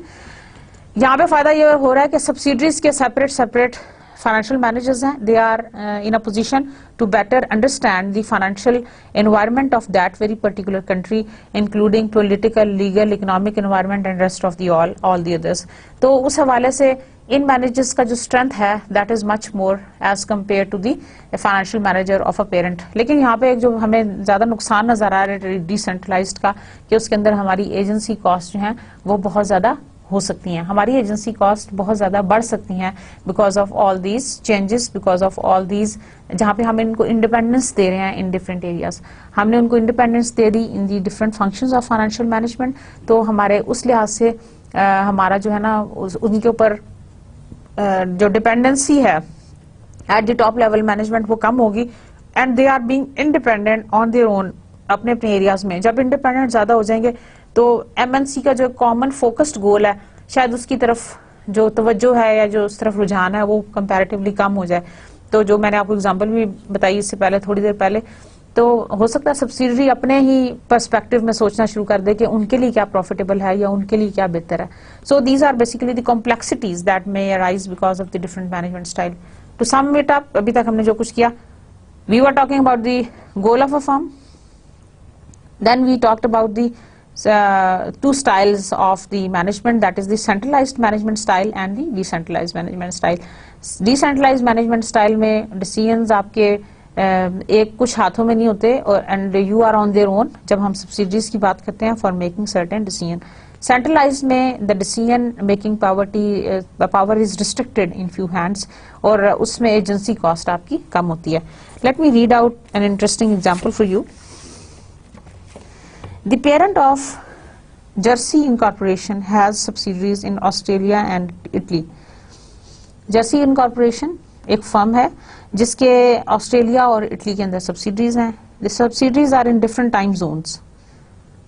यहाँ पे फायदा ये हो रहा है कि सब्सिडरीज के सेपरेट फाइनेंशियल मैनेजर्स हैं, they are in a position to better understand the financial environment of that very particular country, including political, legal, economic environment and rest of the all the others. तो उस हवाले से इन managers का जो strength है that is much more as compare to the financial manager of a parent. लेकिन यहाँ पे एक जो हमें ज्यादा नुकसान नजर आ रहा है डिसेंट्रलाइज्ड का, कि उसके अंदर हमारी एजेंसी कॉस्ट जो है वो बहुत ज्यादा हो सकती हैं, हमारी एजेंसी कॉस्ट बहुत ज्यादा बढ़ सकती हैं because of all these changes, because of all these, जहाँ पे हम इनको इंडिपेंडेंस दे रहे हैं इन डिफरेंट एरियाज, हमने उनको independence they the in the different functions of financial management. तो हमारे उस लिहाज से हमारा जो है ना उनके ऊपर जो डिपेंडेंसी है at the top level management वो कम होगी and they are being independent on their own अपने अपने एरियाज में। जब इंडिपेंडेंट ज्यादा हो जाएंगे तो एमएनसी का जो कॉमन फोकस्ड गोल है शायद उसकी तरफ जो तवज्जो है या जो उस तरफ रुझान है वो कंपैरेटिवली कम हो जाए। तो जो मैंने आपको एग्जांपल भी बताई इससे पहले, थोड़ी देर पहले, तो हो सकता है सब्सिडरी अपने ही पर्सपेक्टिव में सोचना शुरू कर दे कि उनके लिए क्या प्रॉफिटेबल है या उनके लिए क्या बेहतर है। So these are basically the complexities that may arise because of the different management style. To sum it up, अभी तक हमने जो कुछ किया, we were talking about the goal of a firm, then we talked about the two styles of the management, that is the centralized management style and the decentralized management style. Decentralized management style में decisions आपके एक कुछ हाथों में नहीं होते और and you are on their own जब हम subsidiaries की बात करते हैं for making certain decision. Centralized में the decision making power is restricted in few hands और उसमें agency cost आपकी कम होती है. Let me read out an interesting example for you. The parent of Jersey Incorporation has subsidiaries in Australia and Italy. Jersey Incorporation एक firm है जिसके Australia और Italy के अंदर सब्सिडीज हैं. The subsidiaries are in different time zones.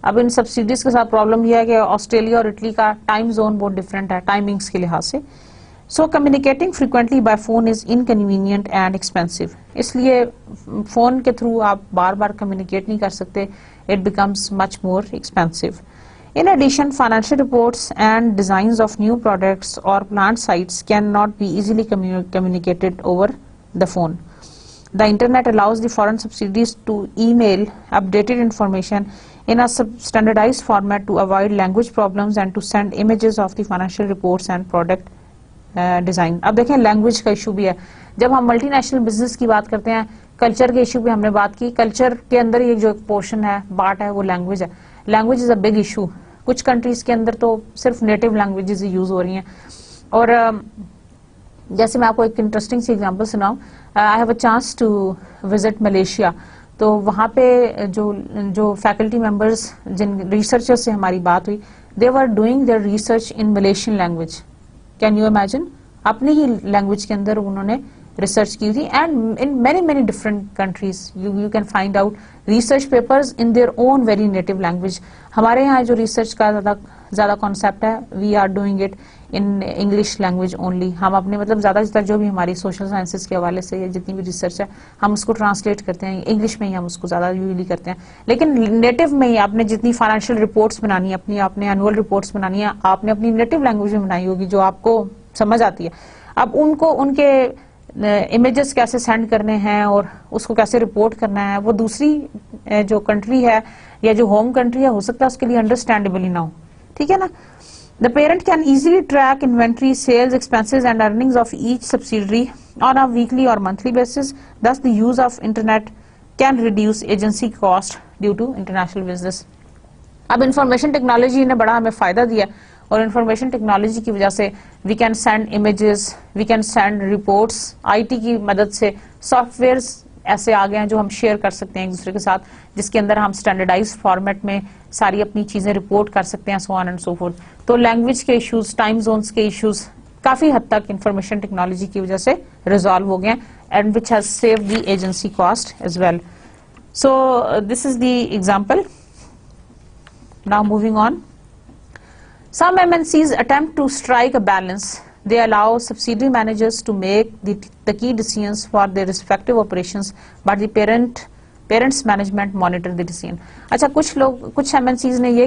अब इन subsidies के साथ प्रॉब्लम यह है कि ऑस्ट्रेलिया और इटली का टाइम जोन बहुत डिफरेंट है टाइमिंग्स के लिहाज से. So communicating frequently by phone is inconvenient and expensive. इसलिए फोन के थ्रू आप बार बार कम्युनिकेट नहीं कर सकते. It becomes much more expensive. In addition, financial reports and designs of new products or plant sites cannot be easily communicated over the phone. The internet allows the foreign subsidiaries to email updated information in a standardized format to avoid language problems and to send images of the financial reports and product design. अब देखें language का issue भी है. जब हम multinational business की बात करते हैं, कल्चर के इशू पे हमने बात की. कल्चर के अंदर ये जो पोर्शन है, पार्ट है, वो लैंग्वेज है. Language is a big issue. कुछ कंट्रीज के अंदर तो सिर्फ नेटिव लैंग्वेजेस यूज हो रही हैं. और जैसे मैं आपको एक इंटरेस्टिंग सी एग्जांपल सुनाऊं, I have a chance to visit Malaysia. तो वहाँ पे जो फैकल्टी मेंबर्स जिन रिसर्चर्स से हमारी बात हुई, they were doing their research in Malaysian language. Can you imagine? अपनी ही लैंग्वेज के अंदर उन्होंने रिसर्च की थी. And in many different countries you can find out research papers in their own very native language. हमारे यहाँ जो रिसर्च का ज्यादा कॉन्सेप्ट है, we are doing it in English language only. हम अपने मतलब ज्यादा जो भी हमारी सोशल साइंसेज के हवाले से जितनी भी रिसर्च है, हम उसको ट्रांसलेट करते हैं इंग्लिश में ही. हम उसको ज्यादा यूजली करते हैं. लेकिन नेटिव में ही आपने जितनी फाइनेंशियल रिपोर्ट्स बनानी है, आपने एनुअल रिपोर्ट्स बनानी है, आपने अपनी नेटिव लैंग्वेज में बनाई होगी जो आपको समझ आती है. अब उनको उनके इमेजेस कैसे सेंड करने हैं और उसको कैसे रिपोर्ट करना है, वो दूसरी जो कंट्री है या जो होम कंट्री है, हो सकता है उसके लिए अंडरस्टैंडेबल ही ना हो. ठीक है ना. The parent can easily track inventory, sales, expenses and earnings of each subsidiary on a weekly और monthly basis. Thus the use of internet can reduce agency cost due to international business. अब information technology ने बड़ा हमें फायदा दिया, और information technology की वजह से we can send images, we can send reports. IT की मदद से सॉफ्टवेयर्स ऐसे आ गए हैं जो हम शेयर कर सकते हैं एक दूसरे के साथ, जिसके अंदर हम स्टैंडर्डाइज्ड फॉर्मेट में सारी अपनी चीजें रिपोर्ट कर सकते हैं, सो ऑन एंड सो फोर्थ. तो लैंग्वेज के इश्यूज, टाइम जोन्स के इश्यूज काफी हद तक इंफॉर्मेशन टेक्नोलॉजी की वजह से रिजॉल्व हो गए, and which has saved the agency cost as well. So this is the example. Now moving on. Some MNCs attempt to strike a balance. They allow subsidiary managers to make the key decisions for their respective operations, but the parents management monitor the decision. अच्छा, कुछ MNCs ने ये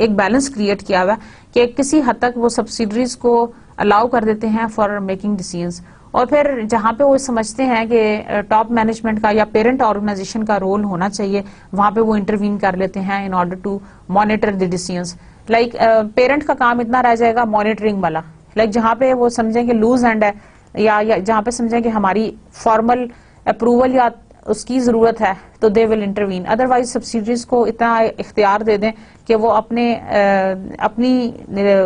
एक balance create किया हुआ कि किसी हद तक वो सब्सिडरीज को अलाउ कर देते हैं फॉर मेकिंग डिसीजंस, और फिर जहाँ पे वो समझते हैं कि टॉप मैनेजमेंट का या पेरेंट ऑर्गेनाइजेशन का रोल होना चाहिए, वहां पे वो इंटरवीन कर लेते हैं in order to monitor the decisions. Like parent का काम इतना रह जाएगा मॉनिटरिंग वाला. लाइक जहाँ पे वो समझें कि लूज एंड है, या जहाँ पे समझें कि हमारी फॉर्मल अप्रूवल या उसकी जरूरत है, तो they will intervene. Otherwise subsidies को इतना इख्तियार दे दें कि वो अपनी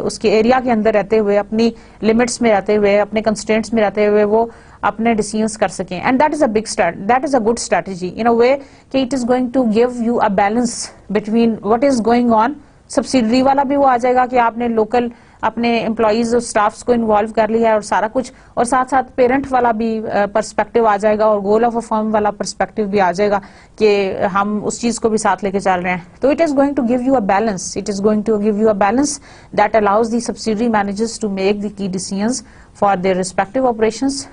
उसके एरिया के अंदर रहते हुए, अपनी लिमिट्स में रहते हुए, अपने कंस्ट्रेंट्स में रहते हुए वो अपने डिसीजंस कर सकें. And that is a good strategy in a way कि it is going to give you a balance between what is going on. Subsidiary वाला भी वो आ जाएगा कि आपने लोकल अपने एम्प्लॉइज और स्टाफ्स को इन्वॉल्व कर लिया है और सारा कुछ, और साथ साथ पेरेंट वाला भी पर्सपेक्टिव आ जाएगा और गोल ऑफ अ फर्म वाला पर्सपेक्टिव भी आ जाएगा कि हम उस चीज को भी साथ लेके चल रहे हैं. तो it is going to give you a balance. It is going to give you a balance that allows the subsidiary managers to make the key decisions for their respective operations,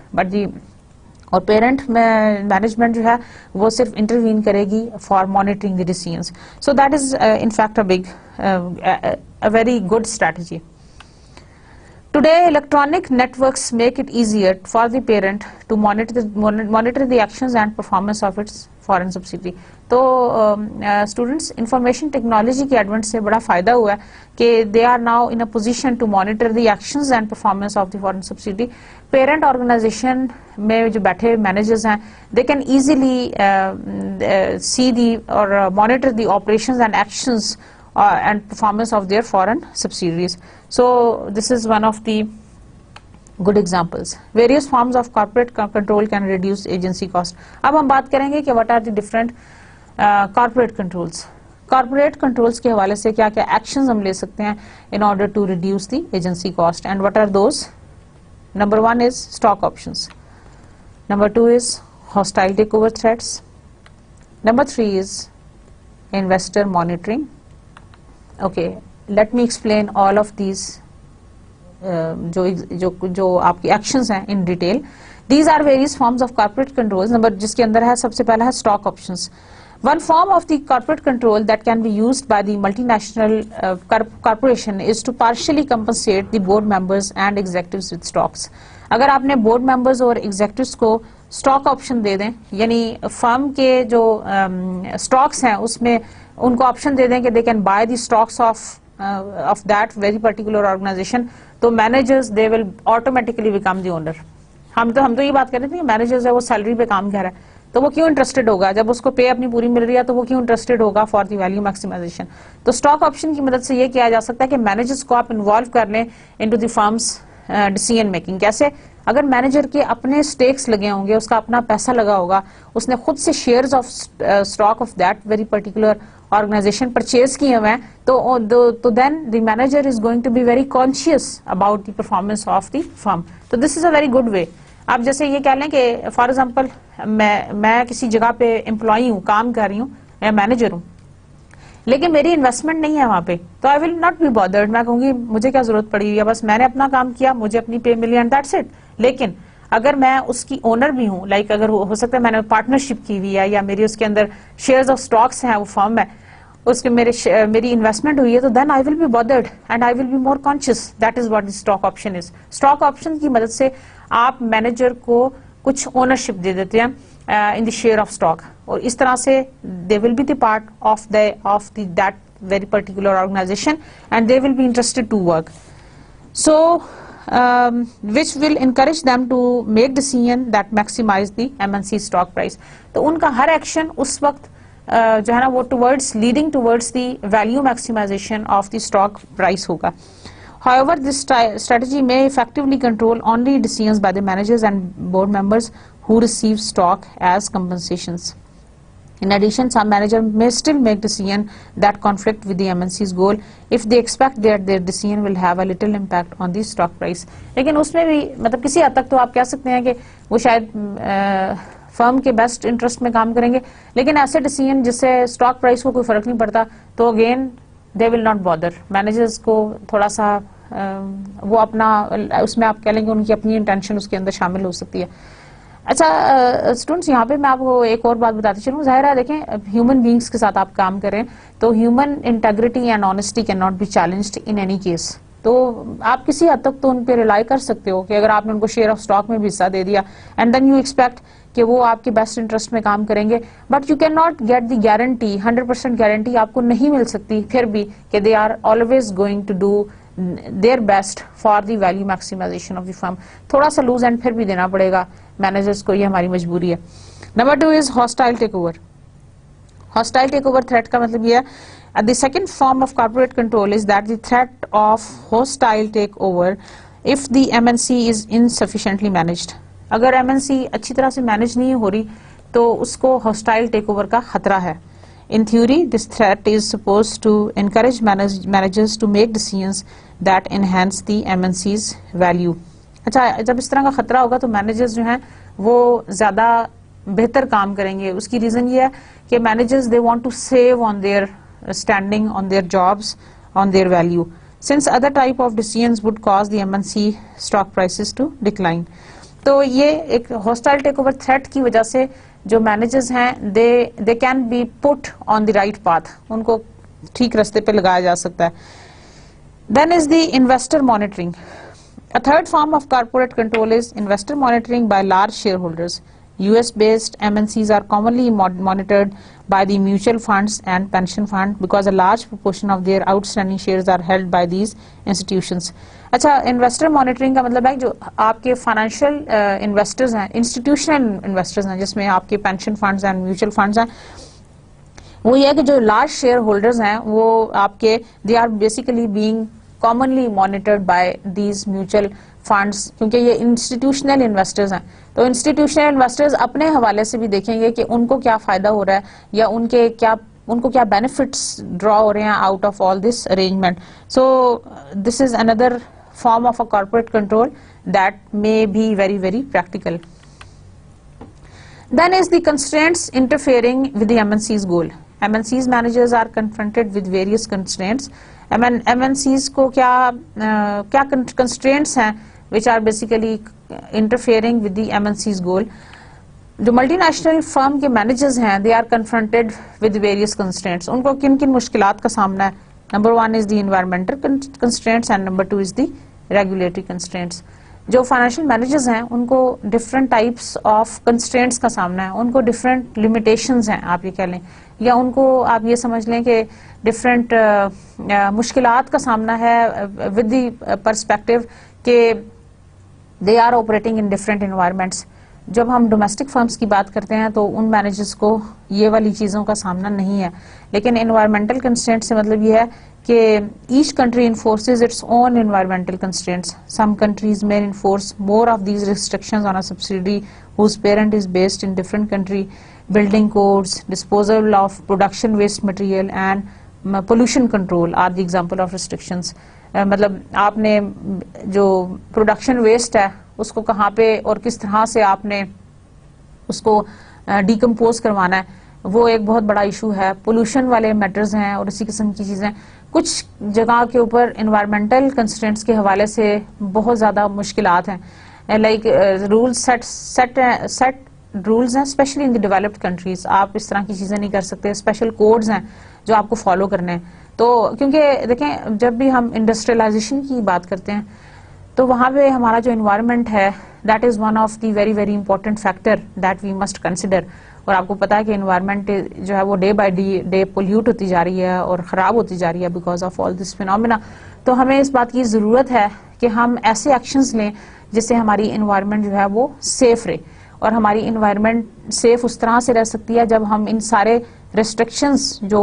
और पेरेंट मैनेजमेंट जो है वो सिर्फ intervene करेगी for monitoring the decisions. So that is in fact a very good strategy. Today, electronic networks make it easier for the parent to monitor the actions and performance of its foreign subsidiary. तो students, information technology के advent से बड़ा फायदा हुआ है कि they are now in a position to monitor the actions and performance of the foreign subsidiary. Parent organization में जो बैठे managers हैं, they can easily see the or monitor the operations and actions and performance of their foreign subsidiaries. So this is one of the good examples. Various forms of corporate control can reduce agency cost. अब हम बात करेंगे कि what are the different corporate controls. Corporate controls के हवाले से क्या क्या एक्शंस हम ले सकते हैं in order to reduce the agency cost, and what are those? Number 1 is stock options, number 2 is hostile takeover threats, number 3 is investor monitoring. Okay, let me explain all of these जो आपकी actions हैं in detail. These are various forms of corporate controls. Number जिसके अंदर है सबसे पहला है stock options. One form of the corporate control that can be used by the multinational corporation is to partially compensate the board members and executives with stocks. अगर आपने board members और executives को स्टॉक ऑप्शन दे दें, यानी firm के जो stocks हैं उसमें उनको ऑप्शन दे दें कि they can buy the stocks of that very particular organisation, तो managers they will automatically become the owner. हम तो ये बात कर रहे थे कि मैनेजर्स है वो सैलरी पे काम कर रहा है, तो वो क्यों इंटरेस्टेड होगा? जब उसको पे अपनी पूरी मिल रही है तो वो क्यों इंटरेस्टेड होगा फॉर द वैल्यू मैक्सिमाइजेशन? तो स्टॉक ऑप्शन की मदद से ये किया जा सकता है कि मैनेजर्स को आप इन्वॉल्व कर लें into the firms decision making. कैसे? अगर मैनेजर के अपने स्टेक्स लगे होंगे, उसका अपना पैसा लगा होगा, उसने खुद से shares of stock of that very particular organisation purchase किए हुए हैं, तो then the manager is going to be very conscious about the performance of the firm. तो this is a very good way. आप जैसे ये कह लें कि फॉर एग्जाम्पल मैं किसी जगह पे एम्प्लॉई हूँ, काम कर रही हूँ, मैं मैनेजर हूँ, लेकिन मेरी इन्वेस्टमेंट नहीं है वहां पे, तो I will not be bothered. मैं कहूंगी मुझे क्या जरूरत पड़ी हुई है, बस मैंने अपना काम किया, मुझे अपनी पे मिली एंड दैट्स इट. लेकिन अगर मैं उसकी ओनर भी हूं, लाइक अगर हो सकता है मैंने पार्टनरशिप की हुई है या मेरी उसके अंदर शेयर्स ऑफ स्टॉक्स हैं, वो फर्म है, उसके मेरी इन्वेस्टमेंट हुई है, तो then I will be bothered and I will be more conscious. That is what the stock option is. Stock option की मदद से आप मैनेजर को कुछ ओनरशिप दे देते हैं in the share of stock, और इस तरह से they will be the part of that very particular organization and they will be interested to work. So which will encourage them to make decision that maximize the MNC stock price. तो उनका हर action उस वक्त जो है ना वो leading towards the value maximization of the stock price होगा. However, this strategy may effectively control only decisions by the managers and board members who receive stock as compensations. In addition, some managers may still make decisions that conflict with the MNC's goal if they expect that their decision will have a little impact on the stock price. लेकिन उसमें भी मतलब किसी हद तक तो आप कह सकते हैं कि वो शायद फर्म के बेस्ट इंटरेस्ट में काम करेंगे, लेकिन ऐसे डिसीजन जिससे स्टॉक प्राइस को कोई फर्क नहीं पड़ता, तो again they will not bother. Managers को थोड़ा सा वो अपना उसमें आप कह लेंगे उनकी अपनी इंटेंशन उसके अंदर शामिल हो सकती है. अच्छा स्टूडेंट्स, यहाँ पे मैं आपको एक और बात बताती चलूँ. जाहिर है देखें, ह्यूमन बींग्स के साथ आप काम करें तो human integrity and honesty can not B challenged in any case. तो आप किसी हद तक तो उन पे रिलाई कर सकते हो कि अगर आपने उनको शेयर ऑफ स्टॉक में भी हिस्सा दे दिया एंड देन यू एक्सपेक्ट कि वो आपके बेस्ट इंटरेस्ट में काम करेंगे, but you can not get the guarantee, 100% guarantee आपको नहीं मिल सकती फिर भी कि they are always going to do their best for the value maximisation of the firm. थोड़ा सा लूज एंड फिर भी देना पड़ेगा मैनेजर्स को, ये हमारी मजबूरी है. Number 2 is hostile takeover. Hostile takeover threat का मतलब ये है the second form of corporate control is that the threat of hostile takeover if the MNC is insufficiently managed. अगर एमएनसी अच्छी तरह से मैनेज नहीं हो रही तो उसको हॉस्टाइल टेक ओवर का खतरा है. In theory, this threat is supposed to encourage managers to make decisions that enhance the MNC's value. अच्छा, जब इस तरह का खतरा होगा तो मैनेजर्स जो हैं वो ज्यादा बेहतर काम करेंगे. उसकी रीजन ये है कि managers they want to save on their standing, on their jobs, on their value, since other type of decisions would cause the MNC stock prices to decline. तो ये एक हॉस्टाइल टेक ओवर थ्रेट की वजह से जो managers हैं they can be put on the right path, उनको ठीक रास्ते पे लगाया जा सकता है. Then is the investor monitoring. A third form of corporate control is investor monitoring by large share holders. US based MNCs are commonly monitored by the mutual funds and pension fund because a large proportion of their outstanding shares are held by these institutions. अच्छा, investor monitoring का मतलब है जो आपके financial investors हैं, institutional investors हैं, जिसमें आपके pension funds and mutual funds हैं, वो ये है कि जो लार्ज शेयर होल्डर्स हैं वो आपके they are basically being commonly monitored by these mutual funds, क्योंकि ये इंस्टीट्यूशनल इन्वेस्टर्स हैं. तो इंस्टीट्यूशनल इन्वेस्टर्स अपने हवाले से भी देखेंगे कि उनको क्या फायदा हो रहा है या उनके क्या उनको क्या बेनिफिट्स ड्रॉ हो रहे हैं out of all this arrangement. So this is another form of a corporate control that may be very, very practical. Then is the constraints interfering with the MNC's goal. MNC's managers are confronted with various constraints. MNC's को क्या constraints हैं which are basically interfering with the MNC's goal. जो multinational firm के managers हैं they are confronted with various constraints. उनको किन किन मुश्किलात का सामना है. Number 1 is the environmental constraints and number 2 is the regulatory constraints. जो फाइनेंशियल मैनेजर्स हैं उनको डिफरेंट टाइप्स ऑफ कंस्ट्रेंट्स का सामना है. उनको डिफरेंट लिमिटेशंस हैं आप ये कह लें, या उनको आप ये समझ लें कि डिफरेंट मुश्किलात का सामना है विद द पर्सपेक्टिव के they are operating in different environments. जब हम डोमेस्टिक फर्म्स की बात करते हैं तो उन मैनेजर्स को ये वाली चीज़ों का सामना नहीं है. लेकिन एनवायरमेंटल कंस्ट्रेंट से मतलब ये है कि each country enforces its own environmental constraints. Some countries में enforce more of these restrictions on a subsidy whose parent is based in different country. Building codes, disposal of production waste material and pollution control are the example of restrictions. मतलब आपने जो production waste है उसको कहाँ पे और किस तरह से आपने उसको डिकम्पोज करवाना है, वो एक बहुत बड़ा इशू है. पोल्यूशन वाले मैटर्स हैं और इसी किस्म की चीज़ें. कुछ जगह के ऊपर इन्वायरमेंटल कंस्ट्रेंट्स के हवाले से बहुत ज़्यादा मुश्किलात हैं. लाइक रूल्स सेट रूल्स हैं specially in the developed countries. आप इस तरह की चीज़ें नहीं कर सकते. स्पेशल कोड्स हैं जो आपको फॉलो करने हैं. तो क्योंकि देखें जब भी हम इंडस्ट्रियलाइजेशन की बात करते हैं तो वहाँ पे हमारा जो इन्वायरमेंट है that is one of the very very important factor that we must consider. और आपको पता है कि इन्वायरमेंट जो है वो डे बाय डे पोल्यूट होती जा रही है और ख़राब होती जा रही है because of all this phenomena. तो हमें इस बात की ज़रूरत है कि हम ऐसे एक्शंस लें जिससे हमारी इन्वायरमेंट जो है वो सेफ रहे. और हमारी इन्वायरमेंट सेफ उस तरह से रह सकती है जब हम इन सारे रेस्ट्रिक्शंस जो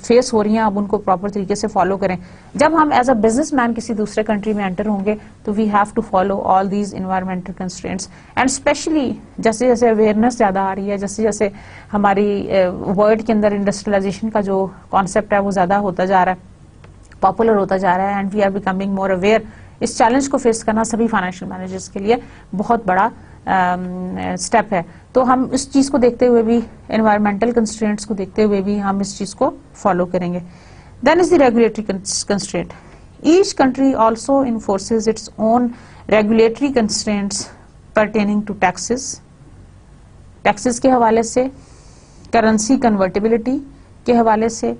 फेस हो रही हैं अब उनको प्रॉपर तरीके से फॉलो करें. जब हम एज अ बिजनेसमैन किसी दूसरे कंट्री में एंटर होंगे तो we have to follow all these environmental constraints. And specially जैसे जैसे अवेयरनेस ज़्यादा आ रही है, जैसे जैसे हमारी वर्ल्ड के अंदर इंडस्ट्रियलाइजेशन का जो कॉन्सेप्ट है वो ज़्यादा होता जा रहा है, पॉपुलर होता जा रहा है and we are becoming more aware. इस चैलेंज को फेस करना सभी फाइनेंशियल मैनेजर्स के लिए बहुत बड़ा स्टेप है. तो हम इस चीज़ को देखते हुए भी, एनवायरमेंटल कंस्ट्रेंट्स को देखते हुए भी हम इस चीज़ को फॉलो करेंगे. Then is the regulatory constraint. Each country also enforces its own regulatory constraints pertaining to taxes. Taxes के हवाले से, करेंसी कन्वर्टेबिलिटी के हवाले से,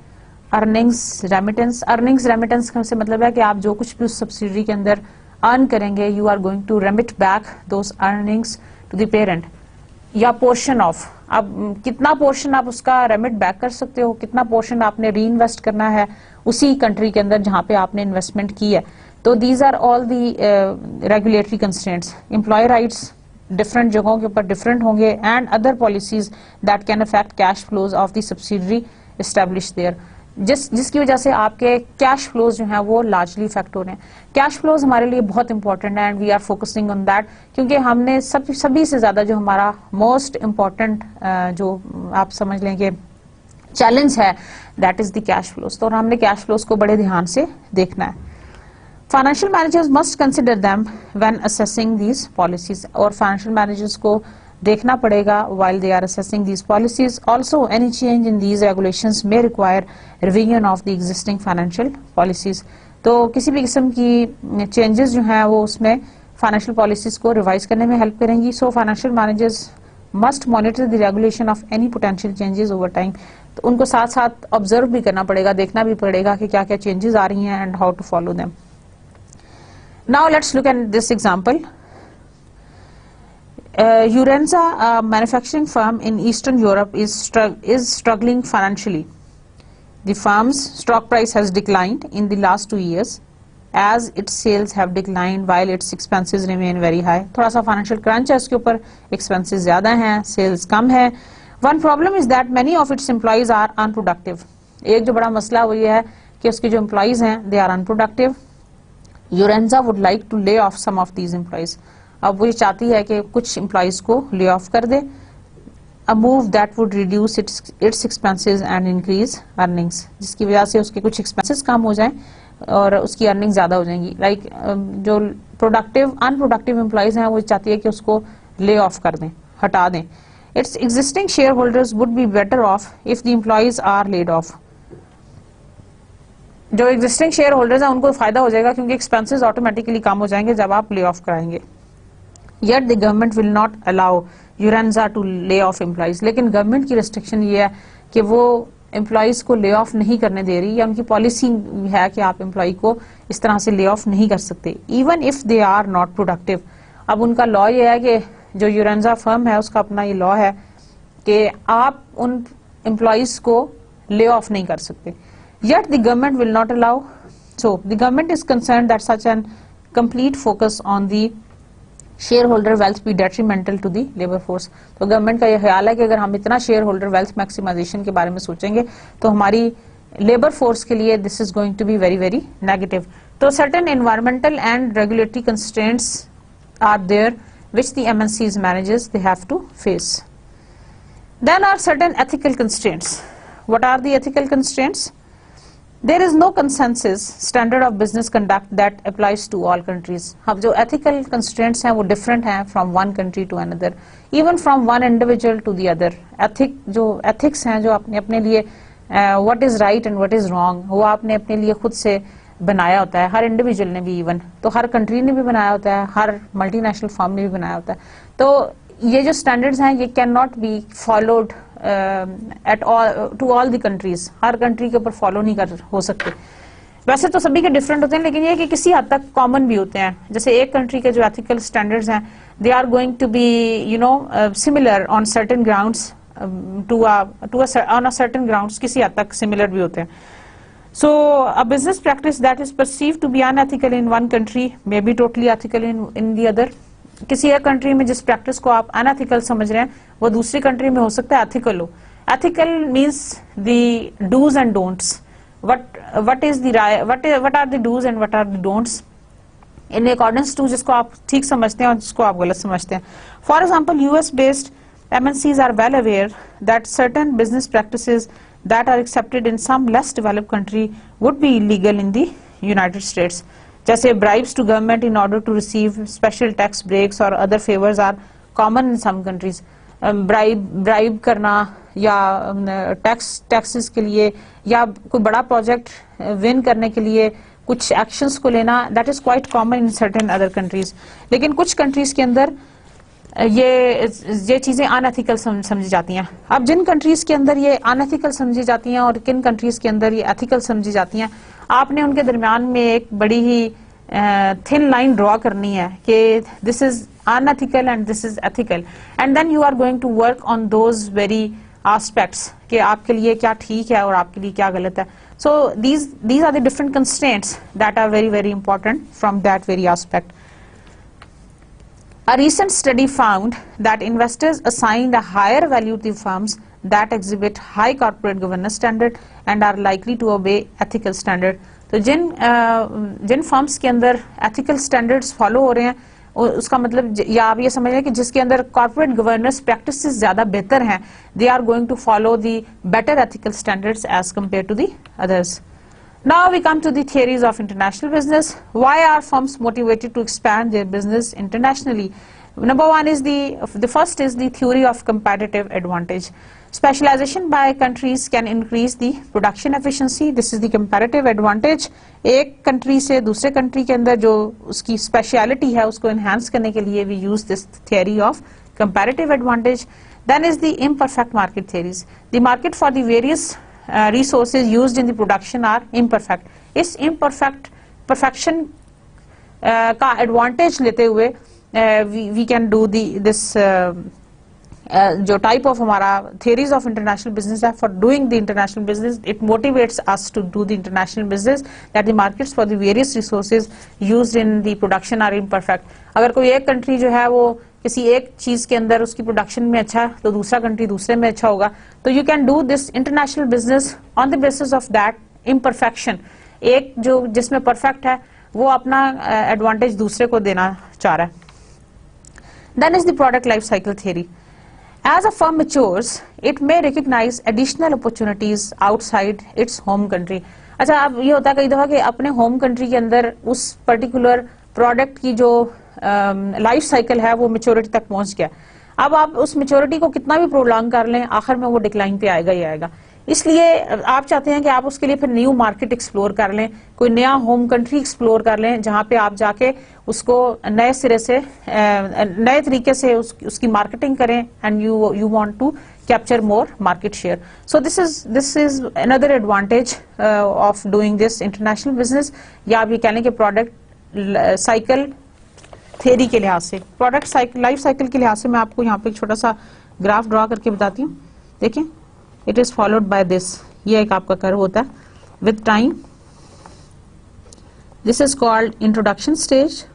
अर्निंग्स रेमिटेंस. अर्निंग्स रेमिटेंस से मतलब है कि आप जो कुछ भी उस सब्सिडी के अंदर अर्न करेंगे you are going to remit back those earnings to the parent. या पोर्शन ऑफ, अब कितना पोर्शन आप उसका रेमिट बैक कर सकते हो, कितना पोर्शन आपने री इन्वेस्ट करना है उसी कंट्री के अंदर जहां पे आपने इन्वेस्टमेंट की है. तो these are all the regulatory constraints. Employ rights different जगहों के ऊपर डिफरेंट होंगे and other policies that can affect cash flows of the subsidiary establish there. जिसकी वजह से आपके कैश फ्लोज जो हैं वो लार्जली इफेक्ट हो रहे हैं. कैश फ्लोज हमारे लिए बहुत इंपॉर्टेंट है and we are focusing on that, क्योंकि हमने सभी से ज्यादा जो हमारा मोस्ट इम्पॉर्टेंट जो आप समझ लें कि चैलेंज है that is the cash flows. तो हमने कैश फ्लोज को बड़े ध्यान से देखना है. Financial managers must consider them when assessing these policies. और फाइनेंशियल मैनेजर्स को देखना पड़ेगा while they are assessing these policies. Also, any change in these regulations may require revision of the existing financial policies. तो किसी भी किस्म की changes जो हैं वो उसमें फाइनेंशियल पॉलिसीज को रिवाइज करने में हेल्प करेंगी. So financial managers must monitor the regulation of any potential changes over time. तो उनको साथ साथ ऑब्जर्व भी करना पड़ेगा, देखना भी पड़ेगा कि क्या क्या चेंजेस आ रही हैं and how to follow them. Now let's look at this example. Urenza, a manufacturing firm in Eastern Europe, is struggling financially. The firm's stock price has declined in the last 2 years as its sales have declined while its expenses remain very high. थोड़ा सा financial crunch है इसके ऊपर, expenses ज़्यादा हैं, sales कम है. One problem is that many of its employees are unproductive. एक जो बड़ा मसला वो ये है कि उसके जो employees हैं they are unproductive. Urenza would like to lay off some of these employees. अब वो ये चाहती है कि कुछ एम्प्लॉइज को ले ऑफ कर दे. a move that would reduce its expenses and increase earnings, जिसकी वजह से उसके कुछ expenses कम हो जाएं और उसकी अर्निंग ज्यादा हो जाएंगी. लाइक जो अनप्रोडक्टिव एम्प्लॉइज हैं वो चाहती है कि उसको ले ऑफ कर दें, हटा दें. Its existing share holders would be better off if the employees are laid off. जो एग्जिस्टिंग शेयर होल्डर्स हैं उनको फायदा हो जाएगा क्योंकि एक्सपेंसेस ऑटोमेटिकली कम हो जाएंगे जब आप ले ऑफ कराएंगे. Yet the government will not allow यूरेंजा टू ले ऑफ एम्प्लॉइज. लेकिन गवर्नमेंट की रिस्ट्रिक्शन ये है कि वो एम्प्लॉइज को ले ऑफ नहीं करने दे रही, या उनकी पॉलिसी है कि आप एम्प्लॉय को इस तरह से ले ऑफ नहीं कर सकते even if they are not productive. अब उनका लॉ ये है कि जो यूरेंजा फर्म है उसका अपना ये लॉ है कि आप उन एम्प्लॉइज को ले ऑफ नहीं कर सकते. Yet the government will not allow. So the government is concern that such an complete focus on the share holder wealth be detrimental to the labour force. तो government का यह ख्याल है कि अगर हम इतना शेयर होल्डर वेल्थ मैक्सिमाइजेशन के बारे में सोचेंगे तो हमारी लेबर फोर्स के लिए this is going to be very very negative. तो certain environmental and regulatory constraints are there which the MNCs manages they have to face. Then are certain ethical constraints. What are the ethical constraints? There is no consensus standard of business conduct that applies to all countries. अब जो ethical constraints हैं वो different हैं from one country to another, even from one individual to the other. जो ethics हैं जो आपने अपने लिए what is right and what is wrong वो आपने अपने लिए खुद से बनाया होता है, हर इंडिविजुअल ने भी, इवन तो हर कंट्री ने भी बनाया होता है, हर मल्टीनेशनल फर्म ने भी बनाया होता है. तो ये जो स्टैंडर्ड्स हैं ये can not be followed at all to all the countries. हर कंट्री के ऊपर फॉलो नहीं कर हो सकते. वैसे तो सभी के डिफरेंट होते हैं लेकिन ये कि किसी हद तक कॉमन भी होते हैं. जैसे एक कंट्री के जो एथिकल स्टैंडर्ड्स हैं they are going to be you know similar on certain grounds on a certain grounds, किसी हद तक सिमिलर भी होते हैं. So a business practice that is perceived to be unethical in one country may be totally ethical in the other. किसी एक country में जिस प्रैक्टिस को आप अनएथिकल समझ रहे हैं वो दूसरी कंट्री में हो सकता है एथिकल हो. Ethical means the do's and don'ts. what are the do's and what are the don'ts in accordance to जिसको आप ठीक समझते हैं और जिसको आप गलत समझते हैं. For example, US based MNCs are well aware that certain business practices that are accepted in some less developed country would be illegal in the United States. जैसे bribes to government in order to receive special tax breaks or other favors are common in some countries. bribe करना या taxes के लिए या कोई बड़ा project win करने के लिए कुछ actions को लेना, that is quite common in certain other countries. लेकिन कुछ countries के अंदर ये चीजें अनएथिकल समझी जाती हैं. अब जिन कंट्रीज के अंदर ये अनएथिकल समझी जाती हैं और किन कंट्रीज के अंदर ये एथिकल समझी जाती हैं, आपने उनके दरमियान में एक बड़ी ही थिन लाइन ड्रॉ करनी है कि this is unethical and this is ethical, and then you are going to work on those very aspects कि आपके लिए क्या ठीक है और आपके लिए क्या गलत है. सो these are the different constraints that are very very important from that very aspect. A recent study found that investors assigned a higher value to firms that exhibit high corporate governance standard and are likely to obey ethical standard. तो जिन firms के अंदर ethical standards follow हो रहे हैं उसका मतलब, या आप ये समझ लें कि जिसके अंदर corporate governance practices ज़्यादा बेहतर हैं, they are going to follow the better ethical standards as compared to the others. Now we come to the theories of international business. Why are firms motivated to expand their business internationally? Number one is the first is the theory of competitive advantage. Specialization by countries can increase the production efficiency. This is the comparative advantage. एक country से दूसरे country के अंदर जो उसकी speciality है उसको enhance करने के लिए we use this theory of comparative advantage. Then is the imperfect market theories. The market for the various resources used in the production are imperfect. इस imperfect perfection का advantage लेते हुए we can do this जो type of हमारा theories of international business है, for doing the international business it motivates us to do the international business, that the markets for the various resources used in the production are imperfect. अगर कोई एक country जो है वो किसी एक चीज के अंदर उसकी प्रोडक्शन में अच्छा है तो दूसरा कंट्री दूसरे में अच्छा होगा, तो you can do this international business on the basis of that imperfection. एक जो जिसमें परफेक्ट है वो अपना एडवांटेज दूसरे को देना चाह रहा है. Then is the product life cycle theory. As a firm matures, it may recognize additional opportunities outside its home country. अच्छा, अब ये होता है कई दफा कि अपने होम कंट्री के अंदर उस पर्टिकुलर प्रोडक्ट की जो लाइफ साइकिल है वो मेच्योरिटी तक पहुंच गया. अब आप उस मेच्योरिटी को कितना भी प्रोलॉन्ग कर लें, आखिर में वो डिक्लाइन पे आएगा ही आएगा. इसलिए आप चाहते हैं कि आप उसके लिए फिर न्यू मार्केट एक्सप्लोर कर लें, कोई नया होम कंट्री एक्सप्लोर कर लें जहां पे आप जाके उसको नए सिरे से नए तरीके से उसकी मार्केटिंग करें and you want to capture more market share. So this is another advantage of doing this international business. या आप ये कह लें कि प्रोडक्ट साइकिल थ्योरी के लिहाज से, प्रोडक्ट साइकिल लाइफ साइकिल के लिहाज से मैं आपको यहाँ पे एक छोटा सा ग्राफ ड्रॉ करके बताती हूँ. देखें, it is followed by this. ये एक आपका कर्व होता है with time. This is called introduction stage.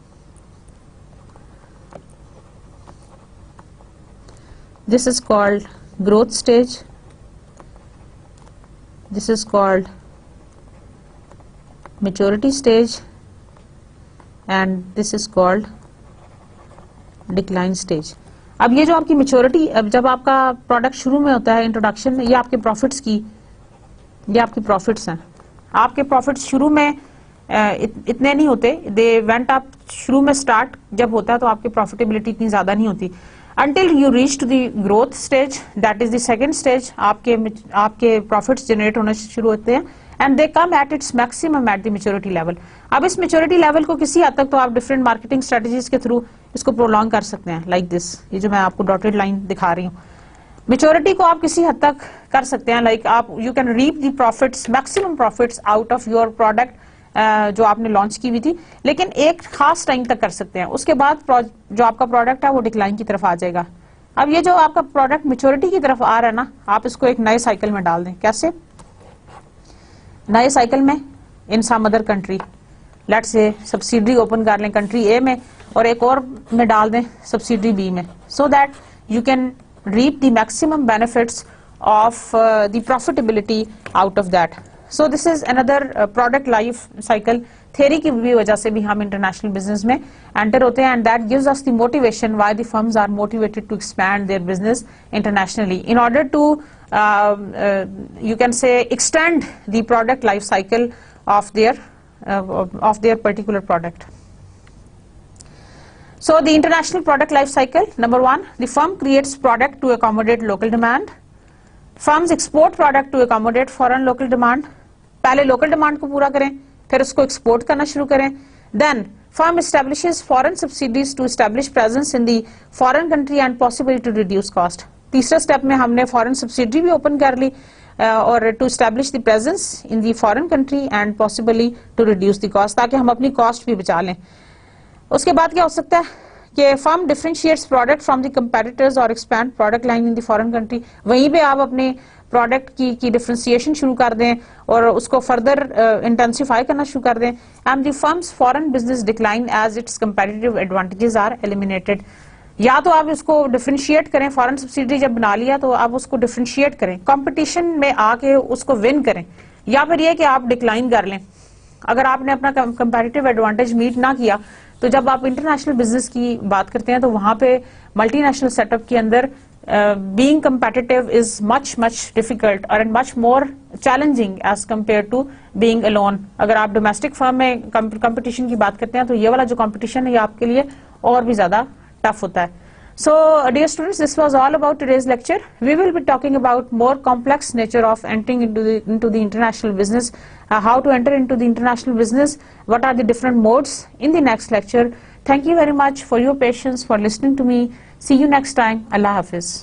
This is called growth stage. This is called maturity stage and this is called decline stage. अब ये जो आपकी maturity, अब जब आपका प्रोडक्ट शुरू में होता है इंट्रोडक्शन में, ये आपके प्रॉफिट्स की, ये आपके प्रॉफिट्स हैं. आपके प्रॉफिट्स शुरू में इतने नहीं होते. दे वेंट अप शुरू में स्टार्ट जब होता है तो आपकी प्रॉफिटेबिलिटी इतनी ज्यादा नहीं होती until you reach to the growth stage, that is the second stage. आपके profits generate होना शुरू होते हैं and they come at its maximum at the maturity level. अब इस maturity level को किसी हद तक तो आप different marketing strategies के through इसको prolong कर सकते हैं, like this. ये जो मैं आपको dotted line दिखा रही हूँ, maturity को आप किसी हद तक कर सकते हैं, like आप you can reap the profits, maximum profits out of your product जो आपने लॉन्च की हुई थी, लेकिन एक खास टाइम तक कर सकते हैं. उसके बाद जो आपका प्रोडक्ट है वो डिक्लाइन की तरफ आ जाएगा. अब ये जो आपका प्रोडक्ट मैच्योरिटी की तरफ आ रहा है ना, आप इसको एक नए साइकिल में डाल दें. कैसे? नए साइकिल में in some other country, let's say subsidiary open कर लें कंट्री ए में और एक और में डाल दें सब्सिडरी बी में, so that you can reap the maximum benefits of the profitability out of that. So this is another product life cycle theory की भी वजह से भी हम international business में enter होते हैं and that gives us the motivation why the firms are motivated to expand their business internationally in order to you can say extend the product life cycle of their particular product. So the international product life cycle, number one, the firm creates product to accommodate local demand. Firms export product to accommodate foreign local demand. पहले local demand को पूरा करें, फिर उसको export करना शुरू करें. Then firm establishes foreign subsidies to establish presence in the foreign country and possibly to reduce cost. तीसरे स्टेप में हमने फॉरेन सब्सिडी भी ओपन कर ली और to establish the presence in the foreign country and possibly to reduce the cost, ताकि हम अपनी कॉस्ट भी बचा लें. उसके बाद क्या हो सकता है कि firm differentiates product from the competitors और expand product line in the foreign country. वहीं पे आप अपने प्रोडक्ट की डिफरेंशिएशन शुरू कर दें और उसको फर्दर इंटेंसिफाई करना शुरू कर दें. And the firm's foreign business decline as its competitive advantages are eliminated. या तो आप इसको डिफरेंशिएट करें, फॉरेन सब्सिडी जब बना लिया तो आप उसको डिफरेंशिएट करें, कंपटीशन में आके उसको विन करें, या फिर ये कि आप डिक्लाइन कर लें. अगर आपने अपना कंपैटिटिव एडवांटेज मीट ना किया तो जब आप इंटरनेशनल बिजनेस की बात करते हैं तो वहां पे मल्टीनेशनल सेटअप के अंदर being competitive is much difficult and much more challenging as compared to being alone. अगर आप डोमेस्टिक फर्म में कंपटीशन की बात करते हैं तो ये वाला जो कंपटीशन है ये आपके लिए और भी ज्यादा टफ होता है. So dear students, this was all about today's lecture. We will be talking about more complex nature of entering into the international business, how to enter into the international business, what are the different modes in the next lecture. Thank you very much for your patience, for listening to me. See you next time. Allah Hafiz.